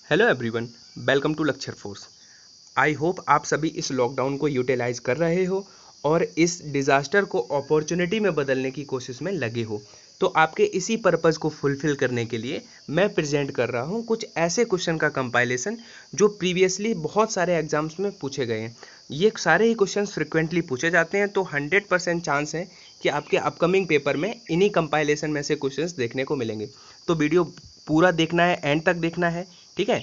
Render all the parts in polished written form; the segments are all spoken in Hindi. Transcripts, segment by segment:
Hello everyone, welcome to Lecture Force. I hope आप सभी इस लॉकडाउन को यूटिलाइज कर रहे हो और इस डिज़ास्टर को अपॉर्चुनिटी में बदलने की कोशिश में लगे हो। तो आपके इसी पर्पज़ को फुलफ़िल करने के लिए मैं प्रेजेंट कर रहा हूँ कुछ ऐसे क्वेश्चन का कंपाइलेशन जो प्रीवियसली बहुत सारे एग्जाम्स में पूछे गए हैं। ये सारे ही क्वेश्चन फ्रिक्वेंटली पूछे जाते हैं, तो 100% चांस है कि आपके अपकमिंग पेपर में इन्हीं कंपाइलेशन में से क्वेश्चंस देखने को मिलेंगे। तो वीडियो पूरा देखना है, एंड तक देखना है, ठीक है।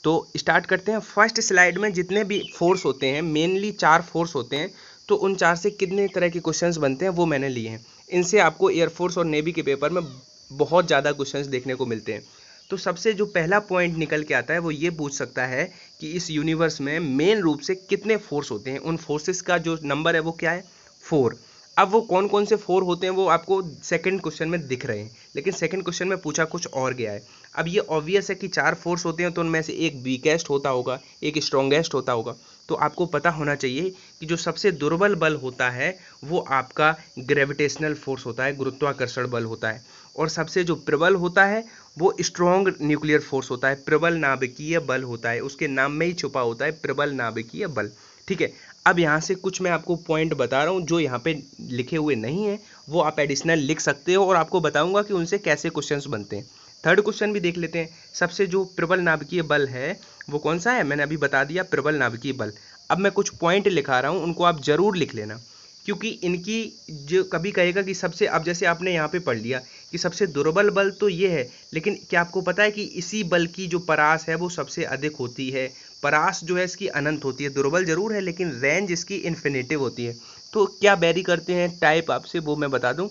तो स्टार्ट करते हैं। फर्स्ट स्लाइड में जितने भी फोर्स होते हैं, मेनली 4 फोर्स होते हैं, तो उन 4 से कितने तरह के क्वेश्चंस बनते हैं वो मैंने लिए हैं। इनसे आपको एयरफोर्स और नेवी के पेपर में बहुत ज़्यादा क्वेश्चंस देखने को मिलते हैं। तो सबसे जो पहला पॉइंट निकल के आता है वो ये पूछ सकता है कि इस यूनिवर्स में मेन रूप से कितने फोर्स होते हैं। उन फोर्सेस का जो नंबर है वो क्या है, 4। अब वो कौन कौन से 4 होते हैं वो आपको सेकंड क्वेश्चन में दिख रहे हैं, लेकिन सेकंड क्वेश्चन में पूछा कुछ और गया है। अब ये ऑब्वियस है कि 4 फोर्स होते हैं, तो उनमें से एक वीकेस्ट होता होगा, एक स्ट्रॉन्गेस्ट होता होगा। तो आपको पता होना चाहिए कि जो सबसे दुर्बल बल होता है वो आपका ग्रेविटेशनल फोर्स होता है, गुरुत्वाकर्षण बल होता है। और सबसे जो प्रबल होता है वो स्ट्रॉन्ग न्यूक्लियर फोर्स होता है, प्रबल नाभिकीय बल होता है। उसके नाम में ही छुपा होता है प्रबल नाभिकीय बल, ठीक है। अब यहाँ से कुछ मैं आपको पॉइंट बता रहा हूँ जो यहाँ पे लिखे हुए नहीं है, वो आप एडिशनल लिख सकते हो और आपको बताऊंगा कि उनसे कैसे क्वेश्चंस बनते हैं। थर्ड क्वेश्चन भी देख लेते हैं। सबसे जो प्रबल नाभिकीय बल है वो कौन सा है, मैंने अभी बता दिया, प्रबल नाभिकीय बल। अब मैं कुछ पॉइंट लिखा रहा हूँ, उनको आप जरूर लिख लेना, क्योंकि इनकी जो कभी कहेगा कि सबसे, अब जैसे आपने यहाँ पे पढ़ लिया कि सबसे दुर्बल बल तो ये है, लेकिन क्या आपको पता है कि इसी बल की जो परास है वो सबसे अधिक होती है। परास जो है इसकी अनंत होती है, दुर्बल जरूर है लेकिन रेंज इसकी इन्फिनिटिव होती है। तो क्या वेरी करते हैं टाइप आपसे, वो मैं बता दूं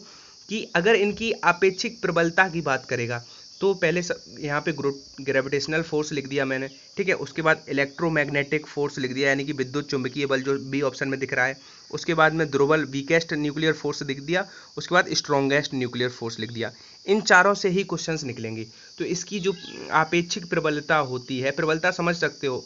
कि अगर इनकी आपेक्षिक प्रबलता की बात करेगा तो पहले यहाँ पे ग्रेविटेशनल फोर्स लिख दिया मैंने, ठीक है। उसके बाद इलेक्ट्रोमैग्नेटिक फोर्स लिख दिया, यानी कि विद्युत चुंबकीय बल जो बी ऑप्शन में दिख रहा है। उसके बाद में दुर्बल वीकेस्ट न्यूक्लियर फोर्स लिख दिया। उसके बाद स्ट्रॉन्गेस्ट न्यूक्लियर फोर्स लिख दिया। इन चारों से ही क्वेश्चंस निकलेंगे। तो इसकी जो आपेक्षिक प्रबलता होती है, प्रबलता समझ सकते हो,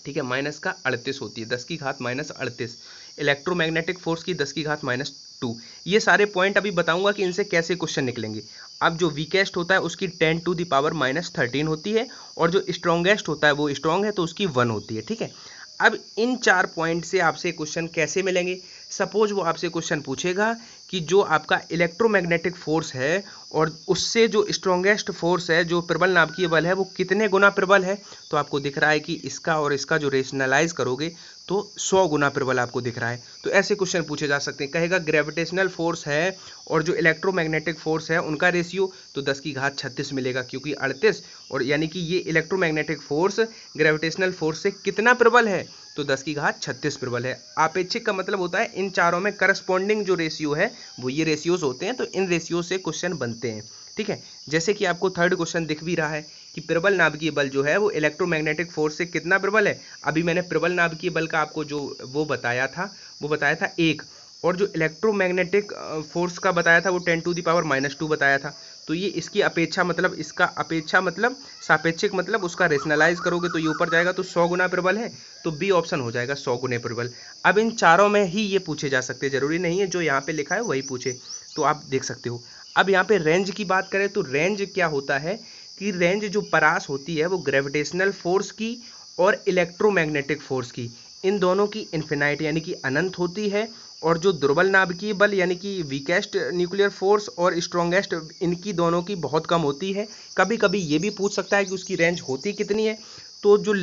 ठीक है, माइनस का 38 होती है, 10 की घात माइनस 38। इलेक्ट्रोमैग्नेटिक फोर्स की 10 की घात माइनस 2। ये सारे पॉइंट अभी बताऊंगा कि इनसे कैसे क्वेश्चन निकलेंगे। अब जो वीकेस्ट होता है उसकी 10 टू द पावर माइनस 13 होती है, और जो स्ट्रॉन्गेस्ट होता है वो स्ट्रॉन्ग है तो उसकी 1 होती है, ठीक है। अब इन 4 पॉइंट से आपसे क्वेश्चन कैसे मिलेंगे। सपोज वो आपसे क्वेश्चन पूछेगा कि जो आपका इलेक्ट्रोमैग्नेटिक फोर्स है और उससे जो स्ट्रॉन्गेस्ट फोर्स है, जो प्रबल नाभिकीय बल है, वो कितने गुना प्रबल है। तो आपको दिख रहा है कि इसका और इसका जो रेशनलाइज करोगे तो 100 गुना प्रबल आपको दिख रहा है। तो ऐसे क्वेश्चन पूछे जा सकते हैं। कहेगा ग्रेविटेशनल फोर्स है और जो इलेक्ट्रोमैग्नेटिक फोर्स है उनका रेशियो, तो 10 की घात 36 मिलेगा, क्योंकि 38, और यानी कि ये इलेक्ट्रोमैग्नेटिक फोर्स ग्रेविटेशनल फोर्स से कितना प्रबल है, तो 10 की घात 36 प्रबल है। आपेक्षिक का मतलब होता है इन चारों में करस्पॉन्डिंग जो रेशियो है वो ये रेशियोज होते हैं, तो इन रेशियो से क्वेश्चन बनते हैं, ठीक है। जैसे कि आपको थर्ड क्वेश्चन दिख भी रहा है कि प्रबल नाभिकीय बल जो है वो इलेक्ट्रोमैग्नेटिक फोर्स से कितना प्रबल है। अभी मैंने प्रबल नाभिकीय बल का आपको जो वो बताया था 1, और जो इलेक्ट्रोमैग्नेटिक फोर्स का बताया था वो 10 टू द पावर माइनस 2 बताया था। तो ये इसकी अपेक्षा, मतलब इसका अपेक्षा मतलब सापेक्षिक, मतलब उसका रेशनलाइज करोगे तो ये ऊपर जाएगा, तो 100 गुना प्रबल है, तो बी ऑप्शन हो जाएगा 100 गुने प्रबल। अब इन चारों में ही ये पूछे जा सकते हैं, जरूरी नहीं है जो यहाँ पे लिखा है वही पूछे, तो आप देख सकते हो। अब यहाँ पे रेंज की बात करें तो रेंज क्या होता है कि रेंज जो परास होती है वो ग्रेविटेशनल फोर्स की और इलेक्ट्रोमैग्नेटिक फोर्स की, इन दोनों की इन्फिनाइट यानी कि अनंत होती है। और जो दुर्बल नाभिकीय बल यानी कि वीकेस्ट न्यूक्लियर फोर्स और स्ट्रॉन्गेस्ट, इनकी दोनों की बहुत कम होती है। कभी कभी ये भी पूछ सकता है कि उसकी रेंज होती कितनी है। तो जो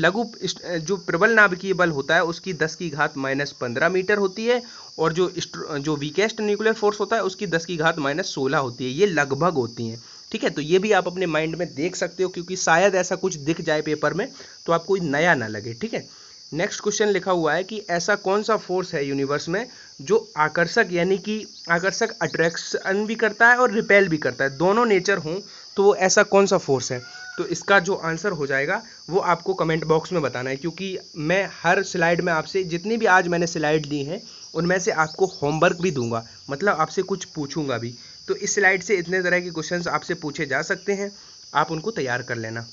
जो प्रबल नाभिकीय बल होता है उसकी 10 की घात माइनस 15 मीटर होती है, और जो वीकेस्ट न्यूक्लियर फोर्स होता है उसकी 10 की घात माइनस 16 होती है। ये लगभग होती हैं, ठीक है। तो ये भी आप अपने माइंड में देख सकते हो, क्योंकि शायद ऐसा कुछ दिख जाए पेपर में तो आपको नया ना लगे, ठीक है। नेक्स्ट क्वेश्चन लिखा हुआ है कि ऐसा कौन सा फोर्स है यूनिवर्स में जो आकर्षक, यानी कि आकर्षक अट्रैक्शन भी करता है और रिपेल भी करता है, दोनों नेचर हों, तो वो ऐसा कौन सा फोर्स है। तो इसका जो आंसर हो जाएगा वो आपको कमेंट बॉक्स में बताना है, क्योंकि मैं हर स्लाइड में आपसे, जितनी भी आज मैंने स्लाइड ली हैं उनमें से आपको होमवर्क भी दूंगा, मतलब आपसे कुछ पूछूंगा भी। तो इस स्लाइड से इतने तरह के क्वेश्चंस आपसे पूछे जा सकते हैं, आप उनको तैयार कर लेना।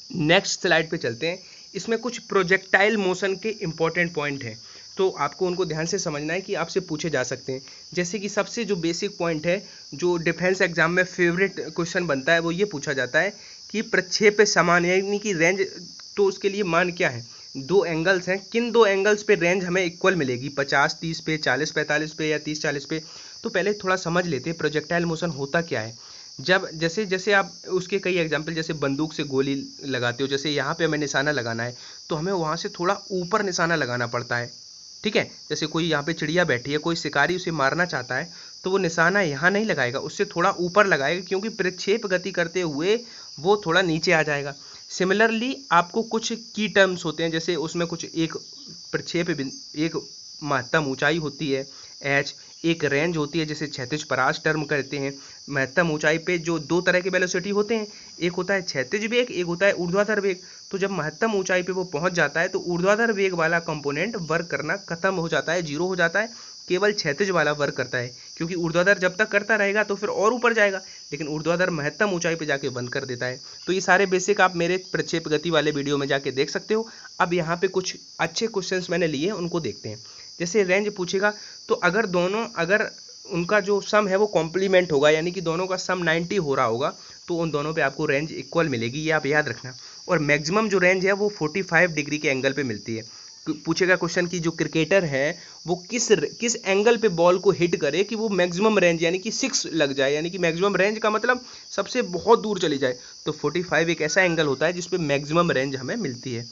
नेक्स्ट स्लाइड पे चलते हैं। इसमें कुछ प्रोजेक्टाइल मोशन के इंपॉर्टेंट पॉइंट हैं, तो आपको उनको ध्यान से समझना है कि आपसे पूछे जा सकते हैं। जैसे कि सबसे जो बेसिक पॉइंट है, जो डिफेंस एग्जाम में फेवरेट क्वेश्चन बनता है, वो ये पूछा जाता है कि प्रक्षेप समान यानी कि रेंज, तो उसके लिए मान क्या है, दो एंगल्स हैं, किन दो एंगल्स पे रेंज हमें इक्वल मिलेगी, 50-30 पे, 40-45 पे या 30-40 पे। तो पहले थोड़ा समझ लेते हैं प्रोजेक्टाइल मोशन होता क्या है। जब जैसे जैसे आप उसके कई एग्जाम्पल, जैसे बंदूक से गोली लगाते हो, जैसे यहाँ पे हमें निशाना लगाना है तो हमें वहाँ से थोड़ा ऊपर निशाना लगाना पड़ता है, ठीक है। जैसे कोई यहाँ पे चिड़िया बैठी है, कोई शिकारी उसे मारना चाहता है तो वो निशाना यहाँ नहीं लगाएगा, उससे थोड़ा ऊपर लगाएगा, क्योंकि प्रक्षेप गति करते हुए वो थोड़ा नीचे आ जाएगा। सिमिलरली आपको कुछ की टर्म्स होते हैं, जैसे उसमें कुछ एक प्रक्षेप एक महत्तम ऊंचाई होती है एच, एक रेंज होती है जिसे क्षैतिज परास टर्म कहते हैं। महत्तम ऊंचाई पे जो दो तरह के वेलोसिटी होते हैं, एक होता है क्षैतिज वेग, एक होता है ऊर्ध्वाधर वेग। तो जब महत्तम ऊंचाई पे वो पहुंच जाता है तो ऊर्ध्वाधर वेग वाला कंपोनेंट वर्क करना खत्म हो जाता है, जीरो हो जाता है, केवल क्षैतिज वाला वर्क करता है, क्योंकि ऊर्ध्वाधर जब तक करता रहेगा तो फिर और ऊपर जाएगा, लेकिन ऊर्ध्वाधर महत्तम ऊंचाई पे जाके बंद कर देता है। तो ये सारे बेसिक आप मेरे प्रक्षेप गति वाले वीडियो में जाके देख सकते हो। अब यहाँ पे कुछ अच्छे क्वेश्चंस मैंने लिए, उनको देखते हैं। जैसे रेंज पूछेगा तो अगर उनका जो सम है वो कॉम्प्लीमेंट होगा, यानी कि दोनों का सम 90 हो रहा होगा, तो उन दोनों पे आपको रेंज इक्वल मिलेगी, ये आप याद रखना। और मैक्सिमम जो रेंज है वो 45 डिग्री के एंगल पे मिलती है। पूछेगा क्वेश्चन कि जो क्रिकेटर है वो किस एंगल पे बॉल को हिट करे कि वो मैक्सिमम रेंज यानी कि 6 लग जाए, यानी कि मैक्सिमम रेंज का मतलब सबसे बहुत दूर चली जाए। तो 45 एक ऐसा एंगल होता है जिसपे मैक्सिमम रेंज हमें मिलती है।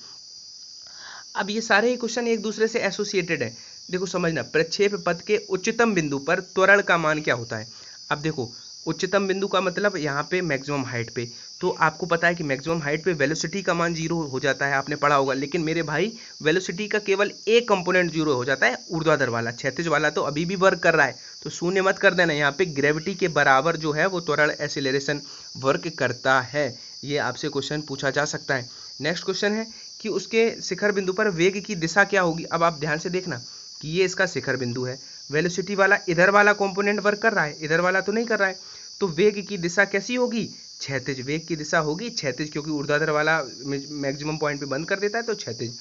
अब ये सारे ही क्वेश्चन एक दूसरे से एसोसिएटेड है। देखो समझना, प्रक्षेप पथ के उच्चतम बिंदु पर त्वरण का मान क्या होता है। अब देखो उच्चतम बिंदु का मतलब यहाँ पे मैक्सिमम हाइट पे, तो आपको पता है कि मैक्सिमम हाइट पे वेलोसिटी का मान जीरो हो जाता है, आपने पढ़ा होगा। लेकिन मेरे भाई वेलोसिटी का केवल एक कंपोनेंट जीरो हो जाता है, ऊर्ध्वाधर वाला। क्षैतिज वाला तो अभी भी वर्क कर रहा है, तो शून्य मत कर देना। यहाँ पे ग्रेविटी के बराबर जो है वो त्वरण एक्सीलरेशन वर्क करता है। ये आपसे क्वेश्चन पूछा जा सकता है। नेक्स्ट क्वेश्चन है कि उसके शिखर बिंदु पर वेग की दिशा क्या होगी। अब आप ध्यान से देखना कि ये इसका शिखर बिंदु है, वेलोसिटी वाला इधर वाला कंपोनेंट वर्क कर रहा है, इधर वाला तो नहीं कर रहा है। तो वेग की दिशा कैसी होगी, क्षैतिज। वेग की दिशा होगी क्षैतिज, क्योंकि ऊर्ध्वाधर वाला मैक्सिमम पॉइंट पे बंद कर देता है, तो क्षैतिज।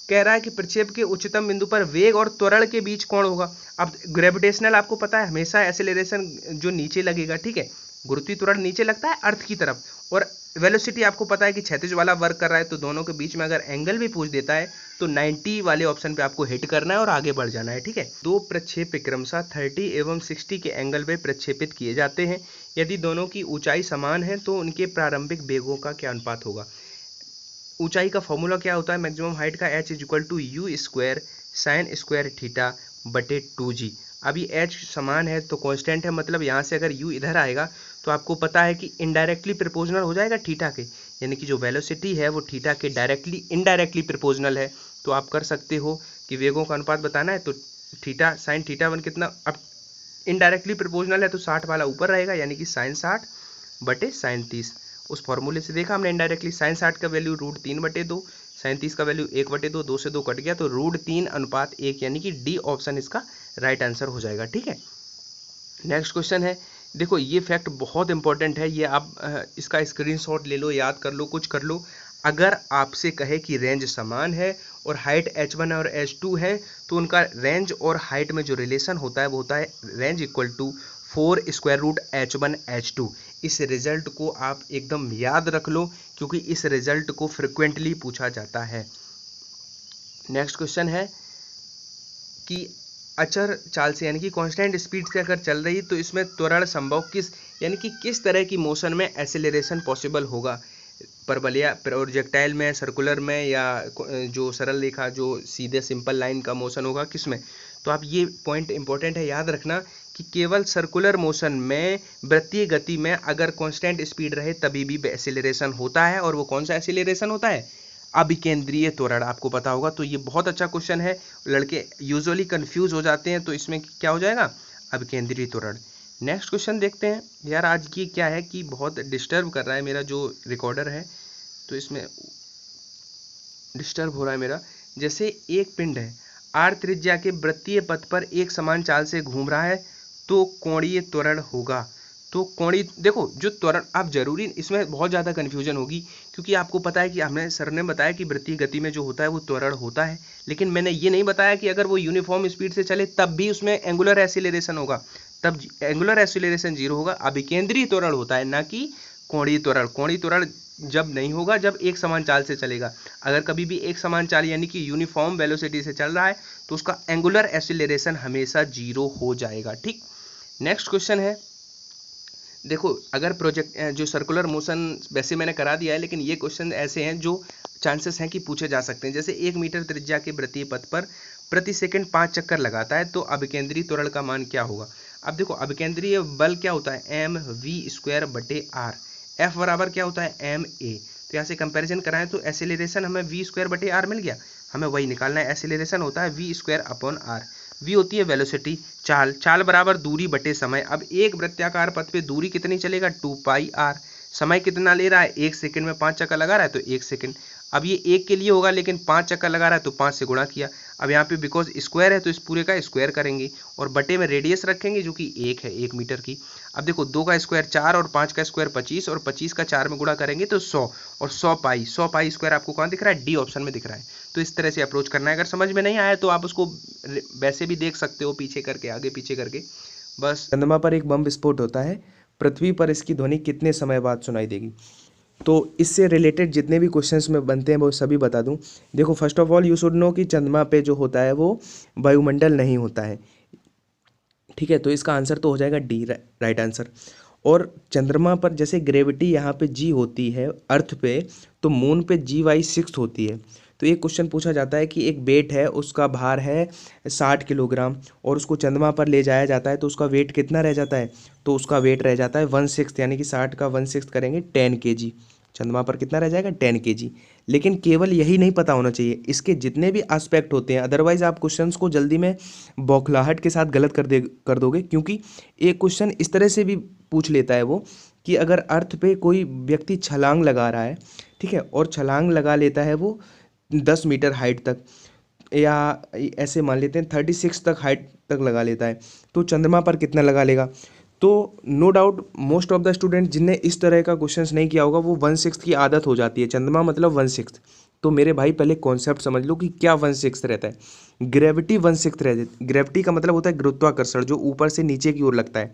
कह रहा है कि प्रक्षेप के उच्चतम बिंदु पर वेग और त्वरण के बीच कोण होगा। अब ग्रेविटेशनल आपको पता है हमेशा एक्सेलरेशन जो नीचे लगेगा, ठीक है, गुरुत्वीय त्वरण नीचे लगता है अर्थ की तरफ, और वेलोसिटी आपको पता है कि क्षैतिज वाला वर्क कर रहा है। तो दोनों के बीच में अगर एंगल भी पूछ देता है तो 90 वाले ऑप्शन पे आपको हिट करना है और आगे बढ़ जाना है, ठीक है। दो प्रक्षेप क्रमशः 30 एवं 60 के एंगल पे प्रक्षेपित किए जाते हैं। यदि दोनों की ऊंचाई समान है तो उनके प्रारंभिक वेगों का क्या अनुपात होगा। ऊंचाई का फॉर्मूला क्या होता है मैक्सिमम हाइट का, h equal to u square sine square theta बटे 2g। अभी h समान है तो कांस्टेंट है, मतलब यहाँ से अगर u इधर आएगा तो आपको पता है कि इनडायरेक्टली प्रोपोर्शनल हो जाएगा थीटा के, यानी कि जो वेलोसिटी है वो थीटा के इनडायरेक्टली प्रोपोर्शनल है। तो आप कर सकते हो कि वेगों का अनुपात बताना है तो थीटा साइन थीटा 1 कितना, अब इनडायरेक्टली प्रोपोर्शनल है तो 60 वाला ऊपर रहेगा, यानी कि साइन 60 बटे साइन 30। उस फॉर्मूले से देखा हमने इनडायरेक्टली, साइन 60 का वैल्यू √3/2, साइन 30 का वैल्यू 1/2, 2 से 2 कट गया तो √3:1, यानी कि डी ऑप्शन इसका राइट आंसर हो जाएगा, ठीक है। नेक्स्ट क्वेश्चन है, देखो ये फैक्ट बहुत इंपॉर्टेंट है, ये आप इसका स्क्रीनशॉट ले लो, याद कर लो, कुछ कर लो। अगर आपसे कहे कि रेंज समान है और हाइट h1 और h2 है तो उनका रेंज और हाइट में जो रिलेशन होता है वो होता है रेंज इक्वल टू 4√h1h2। इस रिजल्ट को आप एकदम याद रख लो क्योंकि इस रिजल्ट को फ्रिक्वेंटली पूछा जाता है। नेक्स्ट क्वेश्चन है कि अचर चाल से यानी कि कांस्टेंट स्पीड से अगर चल रही तो इसमें त्वरण संभव यानी कि किस तरह की मोशन में एक्सेलरेशन पॉसिबल होगा। परवलया प्रोजेक्टाइल में, सर्कुलर में, या जो सरल रेखा जो सीधे सिंपल लाइन का मोशन होगा, किस में। तो आप ये पॉइंट इंपॉर्टेंट है, याद रखना कि केवल सर्कुलर मोशन में वृत्तीय गति में अगर कांस्टेंट स्पीड रहे तभी भी एक्सेलरेशन होता है। और वो कौन सा एक्सेलरेशन होता है, अभिकेंद्रीय त्वरण, आपको पता होगा। तो ये बहुत अच्छा क्वेश्चन है, लड़के यूजुअली कंफ्यूज हो जाते हैं, तो इसमें क्या हो जाएगा, अभिकेंद्रीय त्वरण। नेक्स्ट क्वेश्चन देखते हैं। यार आज की क्या है कि बहुत डिस्टर्ब कर रहा है मेरा जो रिकॉर्डर है, तो इसमें डिस्टर्ब हो रहा है मेरा। जैसे एक पिंड है, r त्रिज्या के वृत्तीय पथ पर एक समान चाल से घूम रहा है तो कोणीय त्वरण होगा। तो कोणीय, देखो जो त्वरण, आप जरूरी इसमें बहुत ज़्यादा कन्फ्यूजन होगी क्योंकि आपको पता है कि हमने सर ने बताया कि वृत्तीय गति में जो होता है वो त्वरण होता है, लेकिन मैंने ये नहीं बताया कि अगर वो यूनिफॉर्म स्पीड से चले तब भी उसमें एंगुलर एक्सीलरेशन होगा, तब एंगुलर एक्सीलरेशन 0 होगा। अभिकेंद्रीय त्वरण होता है, ना कि कोणीय त्वरण। कोणीय त्वरण जब नहीं होगा जब एक समान चाल से चलेगा। अगर कभी भी एक समान चाल यानी कि यूनिफॉर्म वेलोसिटी से चल रहा है तो उसका एंगुलर एक्सीलरेशन हमेशा 0 हो जाएगा। ठीक, नेक्स्ट क्वेश्चन है, देखो अगर प्रोजेक्ट जो सर्कुलर मोशन वैसे मैंने करा दिया है, लेकिन ये क्वेश्चन ऐसे हैं जो चांसेस हैं कि पूछे जा सकते हैं। जैसे 1 मीटर त्रिज्या के वृत्तीय पथ पर प्रति सेकंड 5 चक्कर लगाता है तो अभिकेंद्री त्वरण का मान क्या होगा। अब देखो अभिकेंद्रीय बल क्या होता है, mv²/r, F बराबर क्या होता है ma। तो यहाँ से कंपैरिजन कराएं तो एसिलेरेशन हमें v²/r मिल गया, हमें वही निकालना है। एसिलेरेशन होता है v²/r, v होती है वेलोसिटी, चाल बराबर दूरी बटे समय। अब एक वृत्ताकार पथ पे दूरी कितनी चलेगा, 2πr। समय कितना ले रहा है, 1 सेकंड में 5 चक्कर लगा रहा है तो 1 सेकंड। अब ये एक के लिए होगा लेकिन 5 चक्कर लगा रहा है तो 5 से गुणा किया। अब यहाँ पे बिकॉज स्क्वायर है तो इस पूरे का स्क्वायर करेंगे और बटे में रेडियस रखेंगे जो कि 1 है, 1 मीटर की। अब देखो 2 का स्क्वायर 4 और 5 का स्क्वायर 25 और 25 का 4 में गुणा करेंगे तो 100 और 100 पाई स्क्वायर आपको कहाँ दिख रहा है, डी ऑप्शन में दिख रहा है। तो इस तरह से अप्रोच करना है। अगर समझ में नहीं आया तो आप उसको वैसे भी देख सकते हो, पीछे करके, आगे पीछे करके। बस, चंद्रमा पर एक बम विस्फोट होता है, पृथ्वी पर इसकी ध्वनि कितने समय बाद सुनाई देगी। तो इससे रिलेटेड जितने भी क्वेश्चंस में बनते हैं वो सभी बता दूं। देखो first of all you should know कि चंद्रमा पे जो होता है वो वायुमंडल नहीं होता है, ठीक है। तो इसका आंसर तो हो जाएगा डी, राइट आंसर। और चंद्रमा पर जैसे ग्रेविटी यहाँ पे जी होती है अर्थ पे, तो मून पे G/6 होती है। तो एक क्वेश्चन पूछा जाता है कि एक वेट है, उसका भार है 60 किलोग्राम और उसको चंद्रमा पर ले जाया जाता है तो उसका वेट कितना रह जाता है, तो उसका वेट रह जाता है 1/6, यानी कि 60 का 1/6 करेंगे 10 kg। चंद्रमा पर कितना रह जाएगा, 10 kg। लेकिन केवल यही नहीं पता होना चाहिए, इसके जितने भी एस्पेक्ट होते हैं, अदरवाइज आप क्वेश्चंस को जल्दी में बौखलाहट के साथ गलत कर दोगे। क्योंकि एक क्वेश्चन इस तरह से भी पूछ लेता है वो कि अगर अर्थ पे कोई व्यक्ति छलांग लगा रहा है, ठीक है, और छलांग लगा लेता है वो 10 मीटर हाइट तक, या ऐसे मान लेते हैं 36 तक हाइट तक लगा लेता है, तो चंद्रमा पर कितना लगा लेगा। तो no doubt most of the student जिनने इस तरह का क्वेश्चंस नहीं किया होगा वो 1/6 की आदत हो जाती है, चंद्रमा मतलब 1/6। तो मेरे भाई पहले कॉन्सेप्ट समझ लो कि क्या 1/6 रहता है। ग्रेविटी 1/6 रहती है। ग्रेविटी का मतलब होता है गुरुत्वाकर्षण, जो ऊपर से नीचे की ओर लगता है।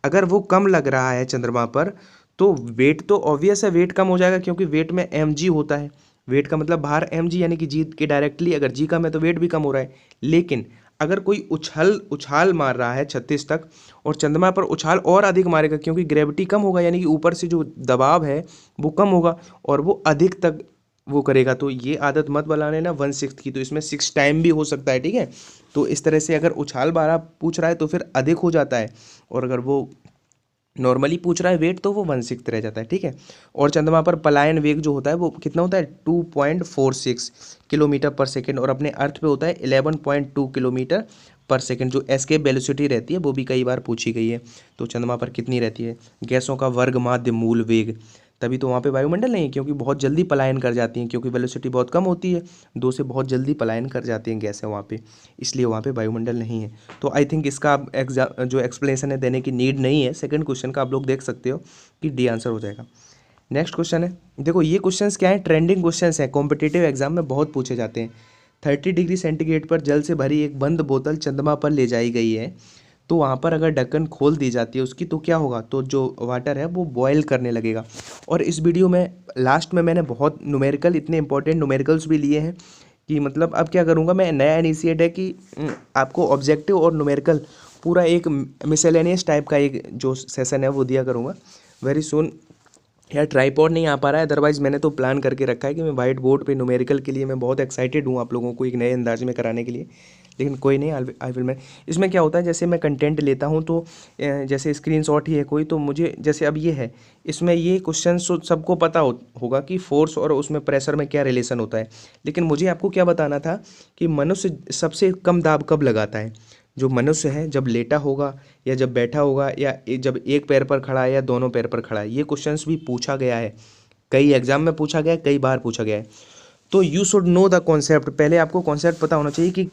अगर वो कम लग रहा है चंद्रमा पर तो वेट तो ऑब्वियस है, वेट कम हो जाएगा, क्योंकि वेट में mg होता है। वेट का मतलब भार mg, यानी कि जी के डायरेक्टली अगर जी कम है तो वेट भी कम हो रहा है। लेकिन अगर कोई उछाल मार रहा है 36 तक और चंद्रमा पर उछाल और अधिक मारेगा, क्योंकि ग्रेविटी कम होगा, यानी कि ऊपर से जो दबाव है वो कम होगा और वो अधिक तक वो करेगा। तो ये आदत मत बनाने ना 1/6 की, तो इसमें 6 टाइम भी हो सकता है, ठीक है। तो इस तरह से अगर उछाल मारा पूछ रहा है तो फिर अधिक हो जाता है, और अगर वो नॉर्मली पूछ रहा है वेट तो वो 1/6 रह जाता है, ठीक है। और चंद्रमा पर पलायन वेग जो होता है वो कितना होता है, 2.46 किलोमीटर पर सेकेंड, और अपने अर्थ पे होता है 11.2 किलोमीटर पर सेकेंड। जो एस्केप वेलोसिटी रहती है वो भी कई बार पूछी गई है। तो चंद्रमा पर कितनी रहती है, गैसों का वर्ग माध्य मूल वेग, तभी तो वहाँ पे वायुमंडल नहीं है, क्योंकि बहुत जल्दी पलायन कर जाती हैं, क्योंकि वेलोसिटी बहुत कम होती है, 2 से बहुत जल्दी पलायन कर जाती हैं गैसें वहाँ पे, इसलिए वहाँ पे वायुमंडल नहीं है। तो आई थिंक इसका आप जो एक्सप्लेनेशन है देने की नीड नहीं है। सेकंड क्वेश्चन का आप लोग देख सकते हो कि डी आंसर हो जाएगा। नेक्स्ट क्वेश्चन है, देखो ये क्वेश्चंस क्या है, ट्रेंडिंग क्वेश्चंस हैं, कॉम्पिटिटिव एग्जाम में बहुत पूछे जाते हैं। 30 डिग्री सेंटीग्रेड पर जल से भरी एक बंद बोतल चंद्रमा पर ले जाई गई है, तो वहाँ पर अगर ढक्कन खोल दी जाती है उसकी तो क्या होगा, तो जो वाटर है वो बॉयल करने लगेगा। और इस वीडियो में लास्ट में मैंने बहुत न्यूमेरिकल, इतने इंपॉर्टेंट न्यूमेरिकल्स भी लिए हैं कि मतलब अब क्या करूँगा मैं, नया इनिशिएट है कि आपको ऑब्जेक्टिव और न्यूमेरिकल पूरा एक मिसलेनियस टाइप का एक जो सेशन है वो दिया करूँगा वेरी सुन। यार ट्राईपॉड नहीं आ पा रहा है, अदरवाइज मैंने तो प्लान करके रखा है कि मैं वाइट बोर्ड पे न्यूमेरिकल के लिए मैं बहुत एक्साइटेड हूँ आप लोगों को एक नए अंदाज में कराने के लिए। लेकिन कोई नहीं, आई विल मैं इसमें क्या होता है, जैसे मैं कंटेंट लेता हूँ तो जैसे स्क्रीनशॉट ही है कोई, तो मुझे जैसे अब ये है, इसमें ये क्वेश्चन सबको पता होगा कि फोर्स और उसमें प्रेशर में क्या रिलेशन होता है। लेकिन मुझे आपको क्या बताना था कि मनुष्य सबसे कम दाब कब लगाता है। जो मनुष्य है जब लेटा होगा या जब बैठा होगा या जब एक पैर पर खड़ा है या दोनों पैर पर खड़ा है, ये क्वेश्चंस भी पूछा गया है, कई एग्जाम में पूछा गया है, कई बार पूछा गया है। तो you should know the concept, पहले आपको कॉन्सेप्ट पता होना चाहिए कि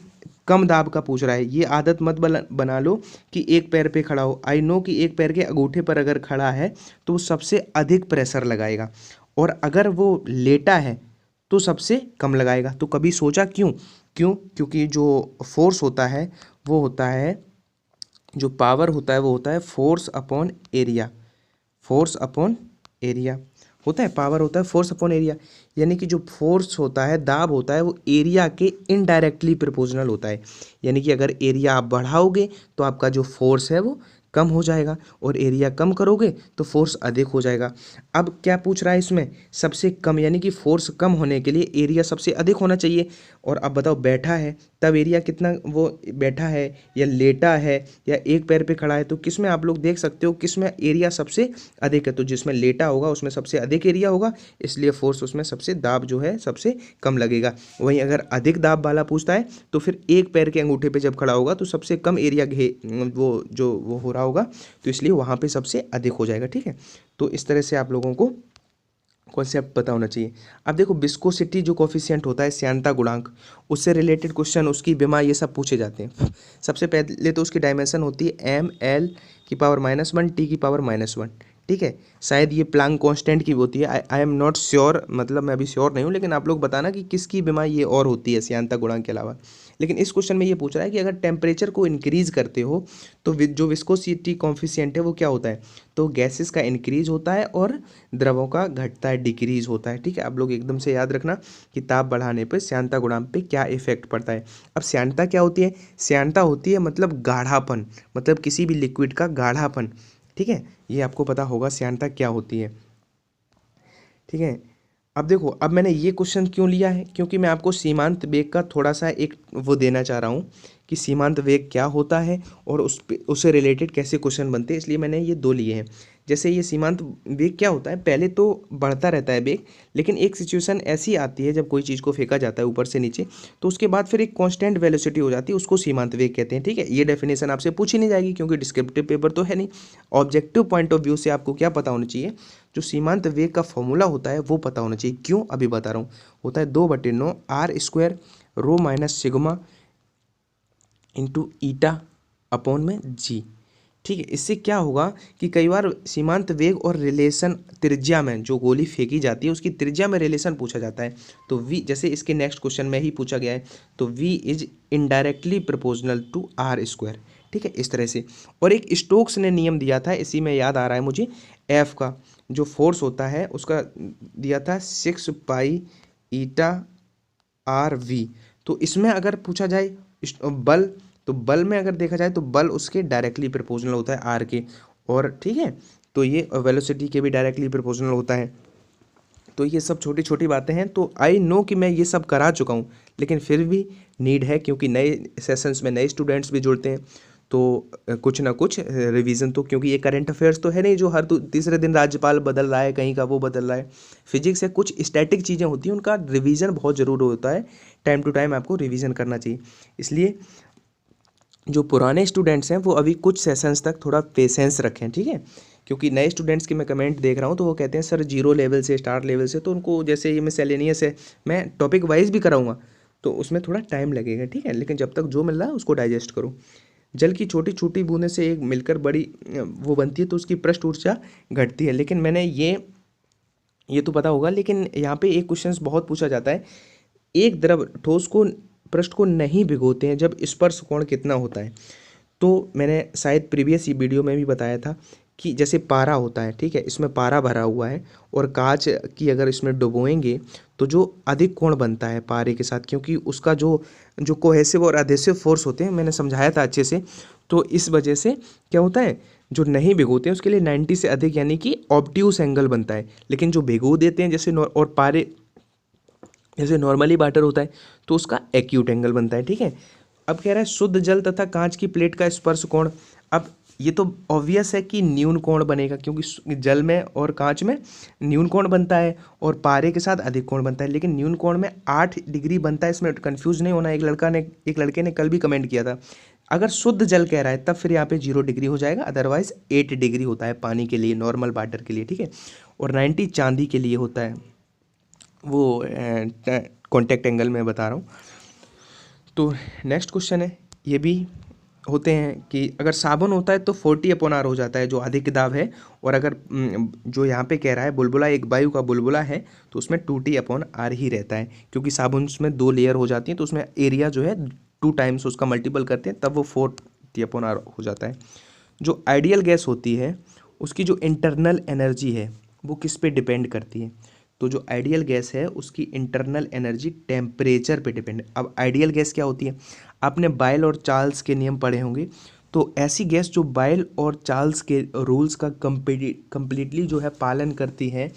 कम दाब का पूछ रहा है। ये आदत मत बना लो कि एक पैर पे खड़ा हो। आई नो कि एक पैर के अंगूठे पर अगर खड़ा है तो वो सबसे अधिक प्रेशर लगाएगा, और अगर वो लेटा है तो सबसे कम लगाएगा। तो कभी सोचा क्योंकि जो फोर्स होता है वो होता है, जो पावर होता है वो होता है force upon area, force upon area. होता है, पावर होता है फोर्स अपॉन एरिया, यानी कि जो फोर्स होता है, दाब होता है, वो एरिया के इनडायरेक्टली प्रोपोर्शनल होता है। यानी कि अगर एरिया आप बढ़ाओगे तो आपका जो फोर्स है वो कम हो जाएगा, और एरिया कम करोगे तो फोर्स अधिक हो जाएगा। अब क्या पूछ रहा है इसमें, सबसे कम, यानी कि फोर्स कम होने के लिए एरिया सबसे अधिक होना चाहिए। और अब बताओ, बैठा है तब एरिया कितना, वो बैठा है या लेटा है या एक पैर पे खड़ा है, तो किस में आप लोग देख सकते हो किस में एरिया सबसे अधिक है, तो जिसमें लेटा होगा उसमें सबसे अधिक एरिया होगा, इसलिए फोर्स उसमें सबसे, दाब जो है सबसे कम लगेगा। वहीं अगर अधिक दाब वाला पूछता है तो फिर एक पैर के अंगूठे पे जब खड़ा होगा तो सबसे कम एरिया वो हो रहा होगा, तो इसलिए वहाँ पे सबसे अधिक हो जाएगा। ठीक है, तो इस तरह से आप लोगों को कॉन्सेप्ट पता होना चाहिए। अब देखो, विस्कोसिटी जो कोफिशिएंट होता है, श्यानता गुणांक, उससे रिलेटेड क्वेश्चन, उसकी बीमा, ये सब पूछे जाते हैं। सबसे पहले तो उसकी डायमेंशन होती है ml⁻⁻1 t⁻⁻1। ठीक है, शायद ये प्लांक कांस्टेंट की होती है, आई एम नॉट श्योर, मतलब मैं अभी श्योर नहीं हूँ, लेकिन आप लोग बताना कि किसकी बीमा ये और होती है श्यानता गुणांक के अलावा। लेकिन इस क्वेश्चन में ये पूछ रहा है कि अगर टेम्परेचर को इंक्रीज करते हो तो जो विस्कोसिटी कॉफिशिएंट है वो क्या होता है, तो गैसेस का इंक्रीज होता है और द्रवों का घटता है, डिक्रीज होता है। ठीक है, आप लोग एकदम से याद रखना कि ताप बढ़ाने पर श्यानता गुणांक पे क्या इफेक्ट पड़ता है। अब श्यानता क्या होती है, श्यानता होती है मतलब गाढ़ापन, मतलब किसी भी लिक्विड का गाढ़ापन। ठीक है, ये आपको पता होगा श्यानता क्या होती है। ठीक है, अब देखो, अब मैंने ये क्वेश्चन क्यों लिया है, क्योंकि मैं आपको सीमांत वेग का थोड़ा सा एक वो देना चाह रहा हूँ कि सीमांत वेग क्या होता है और उससे रिलेटेड कैसे क्वेश्चन बनते हैं, इसलिए मैंने ये दो लिए हैं। जैसे ये सीमांत वेग क्या होता है, पहले तो बढ़ता रहता है वेग, लेकिन एक सिचुएशन ऐसी आती है जब कोई चीज़ को फेंका जाता है ऊपर से नीचे, तो उसके बाद फिर एक कांस्टेंट वेलोसिटी हो जाती है, उसको सीमांत वेग कहते हैं। ठीक है, ये डेफिनेशन आपसे पूछी नहीं जाएगी क्योंकि डिस्क्रिप्टिव पेपर तो है नहीं। ऑब्जेक्टिव पॉइंट ऑफ व्यू से आपको क्या पता होना चाहिए, जो सीमांत वेग का फॉर्मूला होता है वो पता होना चाहिए। क्यों, अभी बता रहा हूँ। होता है 2/9 r² rho minus sigma into eta upon में जी। ठीक है, इससे क्या होगा कि कई बार सीमांत वेग और रिलेशन त्रिज्या में, जो गोली फेंकी जाती है उसकी त्रिज्या में रिलेशन पूछा जाता है, तो v, जैसे इसके नेक्स्ट क्वेश्चन में ही पूछा गया है, तो v is indirectly proportional to r²। ठीक है, इस तरह से। और एक स्टोक्स ने नियम दिया था, इसी में याद आ रहा है मुझे, F का जो फोर्स होता है उसका दिया था 6 π ∗ RV। तो इसमें अगर पूछा जाए बल, तो बल में अगर देखा जाए तो बल उसके डायरेक्टली प्रोपोर्शनल होता है आर के, और ठीक है, तो ये वेलोसिटी के भी डायरेक्टली प्रोपोर्शनल होता है। तो ये सब छोटी छोटी बातें हैं, तो आई नो कि मैं ये सब करा चुका हूँ, लेकिन फिर भी नीड है, क्योंकि नए सेशंस में नए स्टूडेंट्स भी जुड़ते हैं, तो कुछ ना कुछ रिवीजन तो, क्योंकि ये करंट अफेयर्स तो है नहीं जो हर तीसरे दिन राज्यपाल बदल रहा है, कहीं का वो बदल रहा है। फिजिक्स है, कुछ स्टैटिक चीज़ें होती हैं, उनका रिवीजन बहुत ज़रूरी होता है, टाइम टू टाइम आपको रिवीजन करना चाहिए। इसलिए जो पुराने स्टूडेंट्स हैं वो अभी कुछ सेशंस तक थोड़ा पेशेंस रखें। ठीक है, क्योंकि नए स्टूडेंट्स की मैं कमेंट देख रहा हूँ तो वो कहते हैं सर 0 लेवल से, स्टार लेवल से, तो उनको जैसे ये मिसलेनियस है, मैं टॉपिक वाइज भी कराऊंगा तो उसमें थोड़ा टाइम लगेगा। ठीक है, लेकिन जब तक जो मिल रहा है उसको डाइजेस्ट करो। जल की छोटी छोटी बूंदें से एक मिलकर बड़ी वो बनती है, तो उसकी पृष्ठ ऊर्जा घटती है। लेकिन मैंने ये तो पता होगा, लेकिन यहाँ पे एक क्वेश्चन बहुत पूछा जाता है, एक द्रव ठोस को पृष्ठ को नहीं भिगोते हैं जब स्पर्श कोण कितना होता है। तो मैंने शायद प्रीवियस ही वीडियो में भी बताया था कि जैसे पारा होता है, ठीक है, इसमें पारा भरा हुआ है और कांच की अगर इसमें डुबोएंगे तो जो अधिक कोण बनता है पारे के साथ, क्योंकि उसका जो कोहेसिव और अधेसिव फोर्स होते हैं, मैंने समझाया था अच्छे से, तो इस वजह से क्या होता है, जो नहीं भिगोते हैं उसके लिए 90 से अधिक यानी कि ऑब्ट्यूस एंगल बनता है, लेकिन जो भिगो देते हैं जैसे और पारे जैसे नॉर्मली वाटर होता है तो उसका एक्यूट एंगल बनता है। ठीक है, अब कह रहा है शुद्ध जल तथा कांच की प्लेट का स्पर्श कोण। अब ये तो ऑब्वियस है कि न्यून कोण बनेगा, क्योंकि जल में और कांच में न्यून कोण बनता है और पारे के साथ अधिक कोण बनता है, लेकिन न्यून कोण में 8 डिग्री बनता है। इसमें कंफ्यूज नहीं होना। एक लड़के ने कल भी कमेंट किया था, अगर शुद्ध जल कह रहा है तब फिर यहाँ पे 0 डिग्री हो जाएगा, अदरवाइज 8 डिग्री होता है पानी के लिए, नॉर्मल वाटर के लिए। ठीक है, और 90 चांदी के लिए होता है, वो कॉन्टैक्ट एंगल में बता रहा हूँ। तो नेक्स्ट क्वेश्चन है, ये भी होते हैं कि अगर साबुन होता है तो 40/R हो जाता है, जो अधिक दाब है, और अगर जो यहाँ पे कह रहा है बुलबुला एक वायु का बुलबुला है तो उसमें 2T/R ही रहता है, क्योंकि साबुन में 2 लेयर हो जाती हैं, तो उसमें एरिया जो है 2 टाइम्स उसका मल्टीपल करते हैं तब वो 4T/R हो जाता है। जो आइडियल गैस होती है उसकी जो इंटरनल एनर्जी है वो किस पे डिपेंड करती है? तो जो आइडियल गैस है उसकी इंटरनल एनर्जी टेम्परेचर पे डिपेंड है। अब आइडियल गैस क्या होती है? आपने बायल और चार्ल्स के नियम पढ़े होंगे। तो ऐसी गैस जो बायल और चार्ल्स के रूल्स का कंप्लीटली जो है पालन करती है,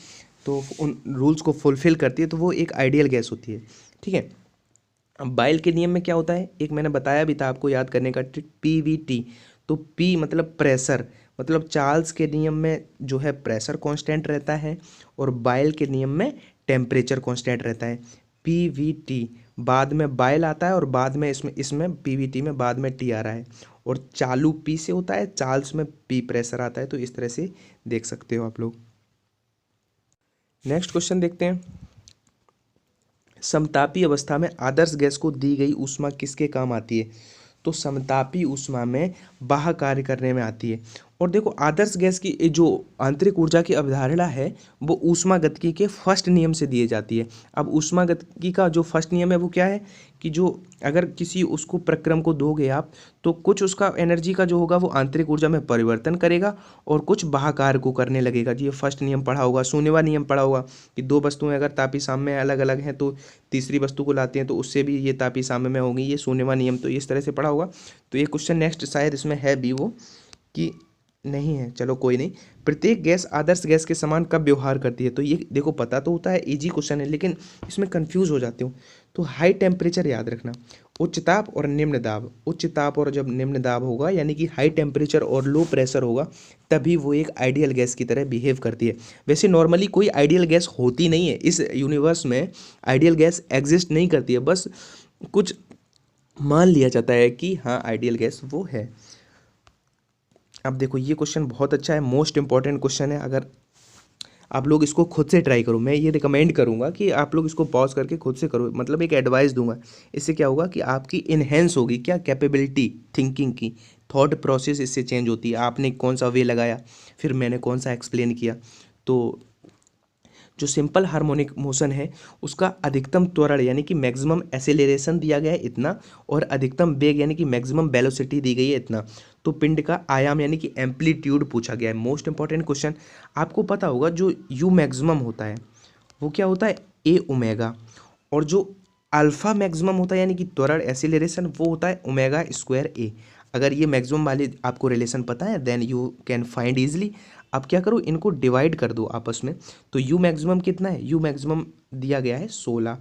तो उन रूल्स को फुलफिल करती है, तो वो एक आइडियल गैस होती है। ठीक है। अब बायल के नियम में क्या होता है, एक मैंने बताया भी था आपको याद करने का, PVT। तो P मतलब प्रेशर, मतलब चार्ल्स के नियम में जो है प्रेशर कांस्टेंट रहता है और बायल के नियम में टेम्परेचर कांस्टेंट रहता है। PVT बाद में बायल आता है और बाद में इसमें इसमें PVT में बाद में T आ रहा है, और चालू P से होता है, चार्ल्स में P प्रेशर आता है। तो इस तरह से देख सकते हो आप लोग। नेक्स्ट क्वेश्चन देखते हैं। समतापी अवस्था में आदर्श गैस को दी गई ऊष्मा किसके काम आती है? तो समतापी ऊष्मा में बाह्य कार्य करने में आती है। और देखो आदर्श गैस की जो आंतरिक ऊर्जा की अवधारणा है वो ऊष्मागतिकी के फर्स्ट नियम से दिए जाती है। अब ऊष्मागतिकी का जो फर्स्ट नियम है वो क्या है कि जो अगर किसी उसको प्रक्रम को दोगे आप, तो कुछ उसका एनर्जी का जो होगा वो आंतरिक ऊर्जा में परिवर्तन करेगा और कुछ बाह्य कार्य को करने लगेगा। जी, ये फर्स्ट नियम पढ़ा होगा। शून्यवा नियम पढ़ा होगा कि दो वस्तुएं अगर तापी साम्य में अलग अलग हैं तो तीसरी वस्तु को लाते हैं तो उससे भी ये तापी साम्य में होगी। ये शून्यवा नियम तो इस तरह से पढ़ा होगा। तो ये क्वेश्चन नेक्स्ट शायद इसमें है भी वो कि नहीं है, चलो कोई नहीं। प्रत्येक गैस आदर्श गैस के समान कब व्यवहार करती है? तो ये देखो पता तो होता है, इजी क्वेश्चन है, लेकिन इसमें कंफ्यूज हो जाते हो। तो हाई टेम्परेचर याद रखना, उच्च ताप और निम्न दाब। उच्च ताप और जब निम्न दाब होगा यानी कि हाई टेम्परेचर और लो प्रेशर होगा, तभी वो एक आइडियल गैस की तरह बिहेव करती है। वैसे नॉर्मली कोई आइडियल गैस होती नहीं है इस यूनिवर्स में, आइडियल गैस एग्जिस्ट नहीं करती है, बस कुछ मान लिया जाता है कि हाँ आइडियल गैस वो है। अब देखो ये क्वेश्चन बहुत अच्छा है, मोस्ट इंपॉर्टेंट क्वेश्चन है। अगर आप लोग इसको खुद से ट्राई करो, मैं ये रिकमेंड करूंगा कि आप लोग इसको पॉज करके खुद से करो, मतलब एक एडवाइस दूंगा। इससे क्या होगा कि आपकी इन्हेंस होगी क्या कैपेबिलिटी थिंकिंग की, थॉट प्रोसेस इससे चेंज होती है। आपने कौन सा वे लगाया, फिर मैंने कौन सा एक्सप्लेन किया। तो जो सिंपल हार्मोनिक मोशन है उसका अधिकतम त्वरण यानी कि मैक्सिमम एसेलेरेशन दिया गया है इतना, और अधिकतम वेग यानी कि मैक्सिमम वेलोसिटी दी गई है इतना। तो पिंड का आयाम यानी कि एम्पलीट्यूड पूछा गया है, मोस्ट इंपॉर्टेंट क्वेश्चन। आपको पता होगा जो यू मैक्सिमम होता है वो क्या होता है, ए ओमेगा, और जो अल्फा मैक्सिमम होता है यानी कि त्वरण एसिलेरेशन वो होता है ओमेगा स्क्वायर ए। अगर ये मैक्सिमम वाली आपको रिलेशन पता है then you can find easily. अब क्या करो, इनको डिवाइड कर दो आपस में। तो यू मैक्सिमम कितना है, यू मैक्सिमम दिया गया है 16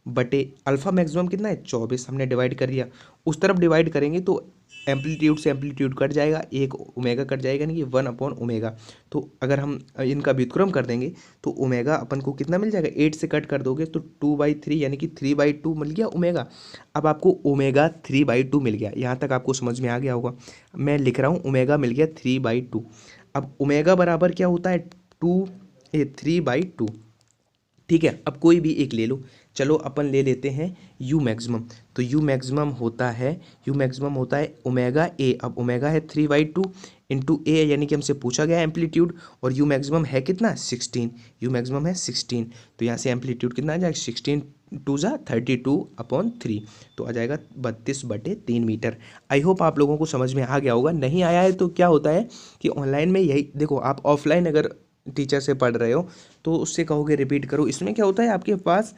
बटे अल्फा मैक्सिमम कितना है 24, हमने डिवाइड कर दिया। उस तरफ डिवाइड करेंगे तो एम्पलीट्यूड से एम्पलीट्यूड कट जाएगा, एक ओमेगा कट जाएगा, नहीं कि 1/ओमेगा। तो अगर हम इनका व्युत्क्रम कर देंगे तो ओमेगा अपन को कितना मिल जाएगा, 8 से कट कर दोगे तो 2/3 यानी कि 3/2 मिल गया ओमेगा। अब आपको ओमेगा 3/2 मिल गया, यहाँ तक आपको समझ में आ गया होगा। मैं लिख रहा हूँ ओमेगा मिल गया 3/2। अब ओमेगा बराबर क्या होता है 3/2। ठीक है, अब कोई भी एक ले लो। चलो अपन ले लेते हैं यू मैक्सिमम। तो यू मैक्सिमम होता है ओमेगा ए। अब ओमेगा है 3/2 इंटू ए यानी कि हमसे पूछा गया एम्पलीट्यूड, और यू मैक्सिमम है कितना 16, यू मैक्सिमम है 16। तो यहाँ से एम्पलीट्यूड कितना आ जाएगा 16 2 जा 32/3, तो आ जाएगा 32/3 मीटर। आई होप आप लोगों को समझ में आ गया होगा। नहीं आया है तो क्या होता है कि ऑनलाइन में यही देखो, आप ऑफलाइन अगर टीचर से पढ़ रहे हो तो उससे कहोगे रिपीट करो। इसमें क्या होता है आपके पास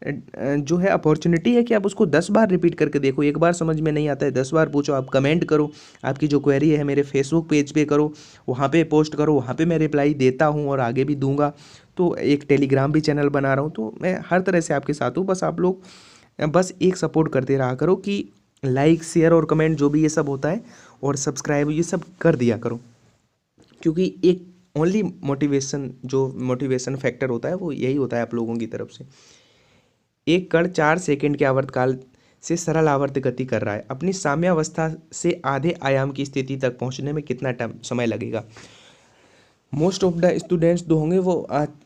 जो है अपॉर्चुनिटी है कि आप उसको 10 बार रिपीट करके देखो। एक बार समझ में नहीं आता है 10 बार पूछो। आप कमेंट करो, आपकी जो क्वेरी है मेरे फेसबुक पेज पे करो, वहाँ पे पोस्ट करो, वहाँ पे मैं रिप्लाई देता हूँ और आगे भी दूंगा। तो एक टेलीग्राम भी चैनल बना रहा हूँ, तो मैं हर तरह से आपके साथ हूँ। बस आप लोग बस एक सपोर्ट करते रहा करो कि लाइक शेयर और कमेंट जो भी ये सब होता है, और सब्सक्राइब ये सब कर दिया करो, क्योंकि एक ओनली मोटिवेशन जो मोटिवेशन फैक्टर होता है वो यही होता है आप लोगों की तरफ से। एक कण 4 सेकंड के आवर्तकाल से सरल आवर्त गति कर रहा है, अपनी साम्यावस्था से आधे आयाम की स्थिति तक पहुंचने में कितना समय लगेगा? मोस्ट ऑफ द स्टूडेंट्स जो होंगे वो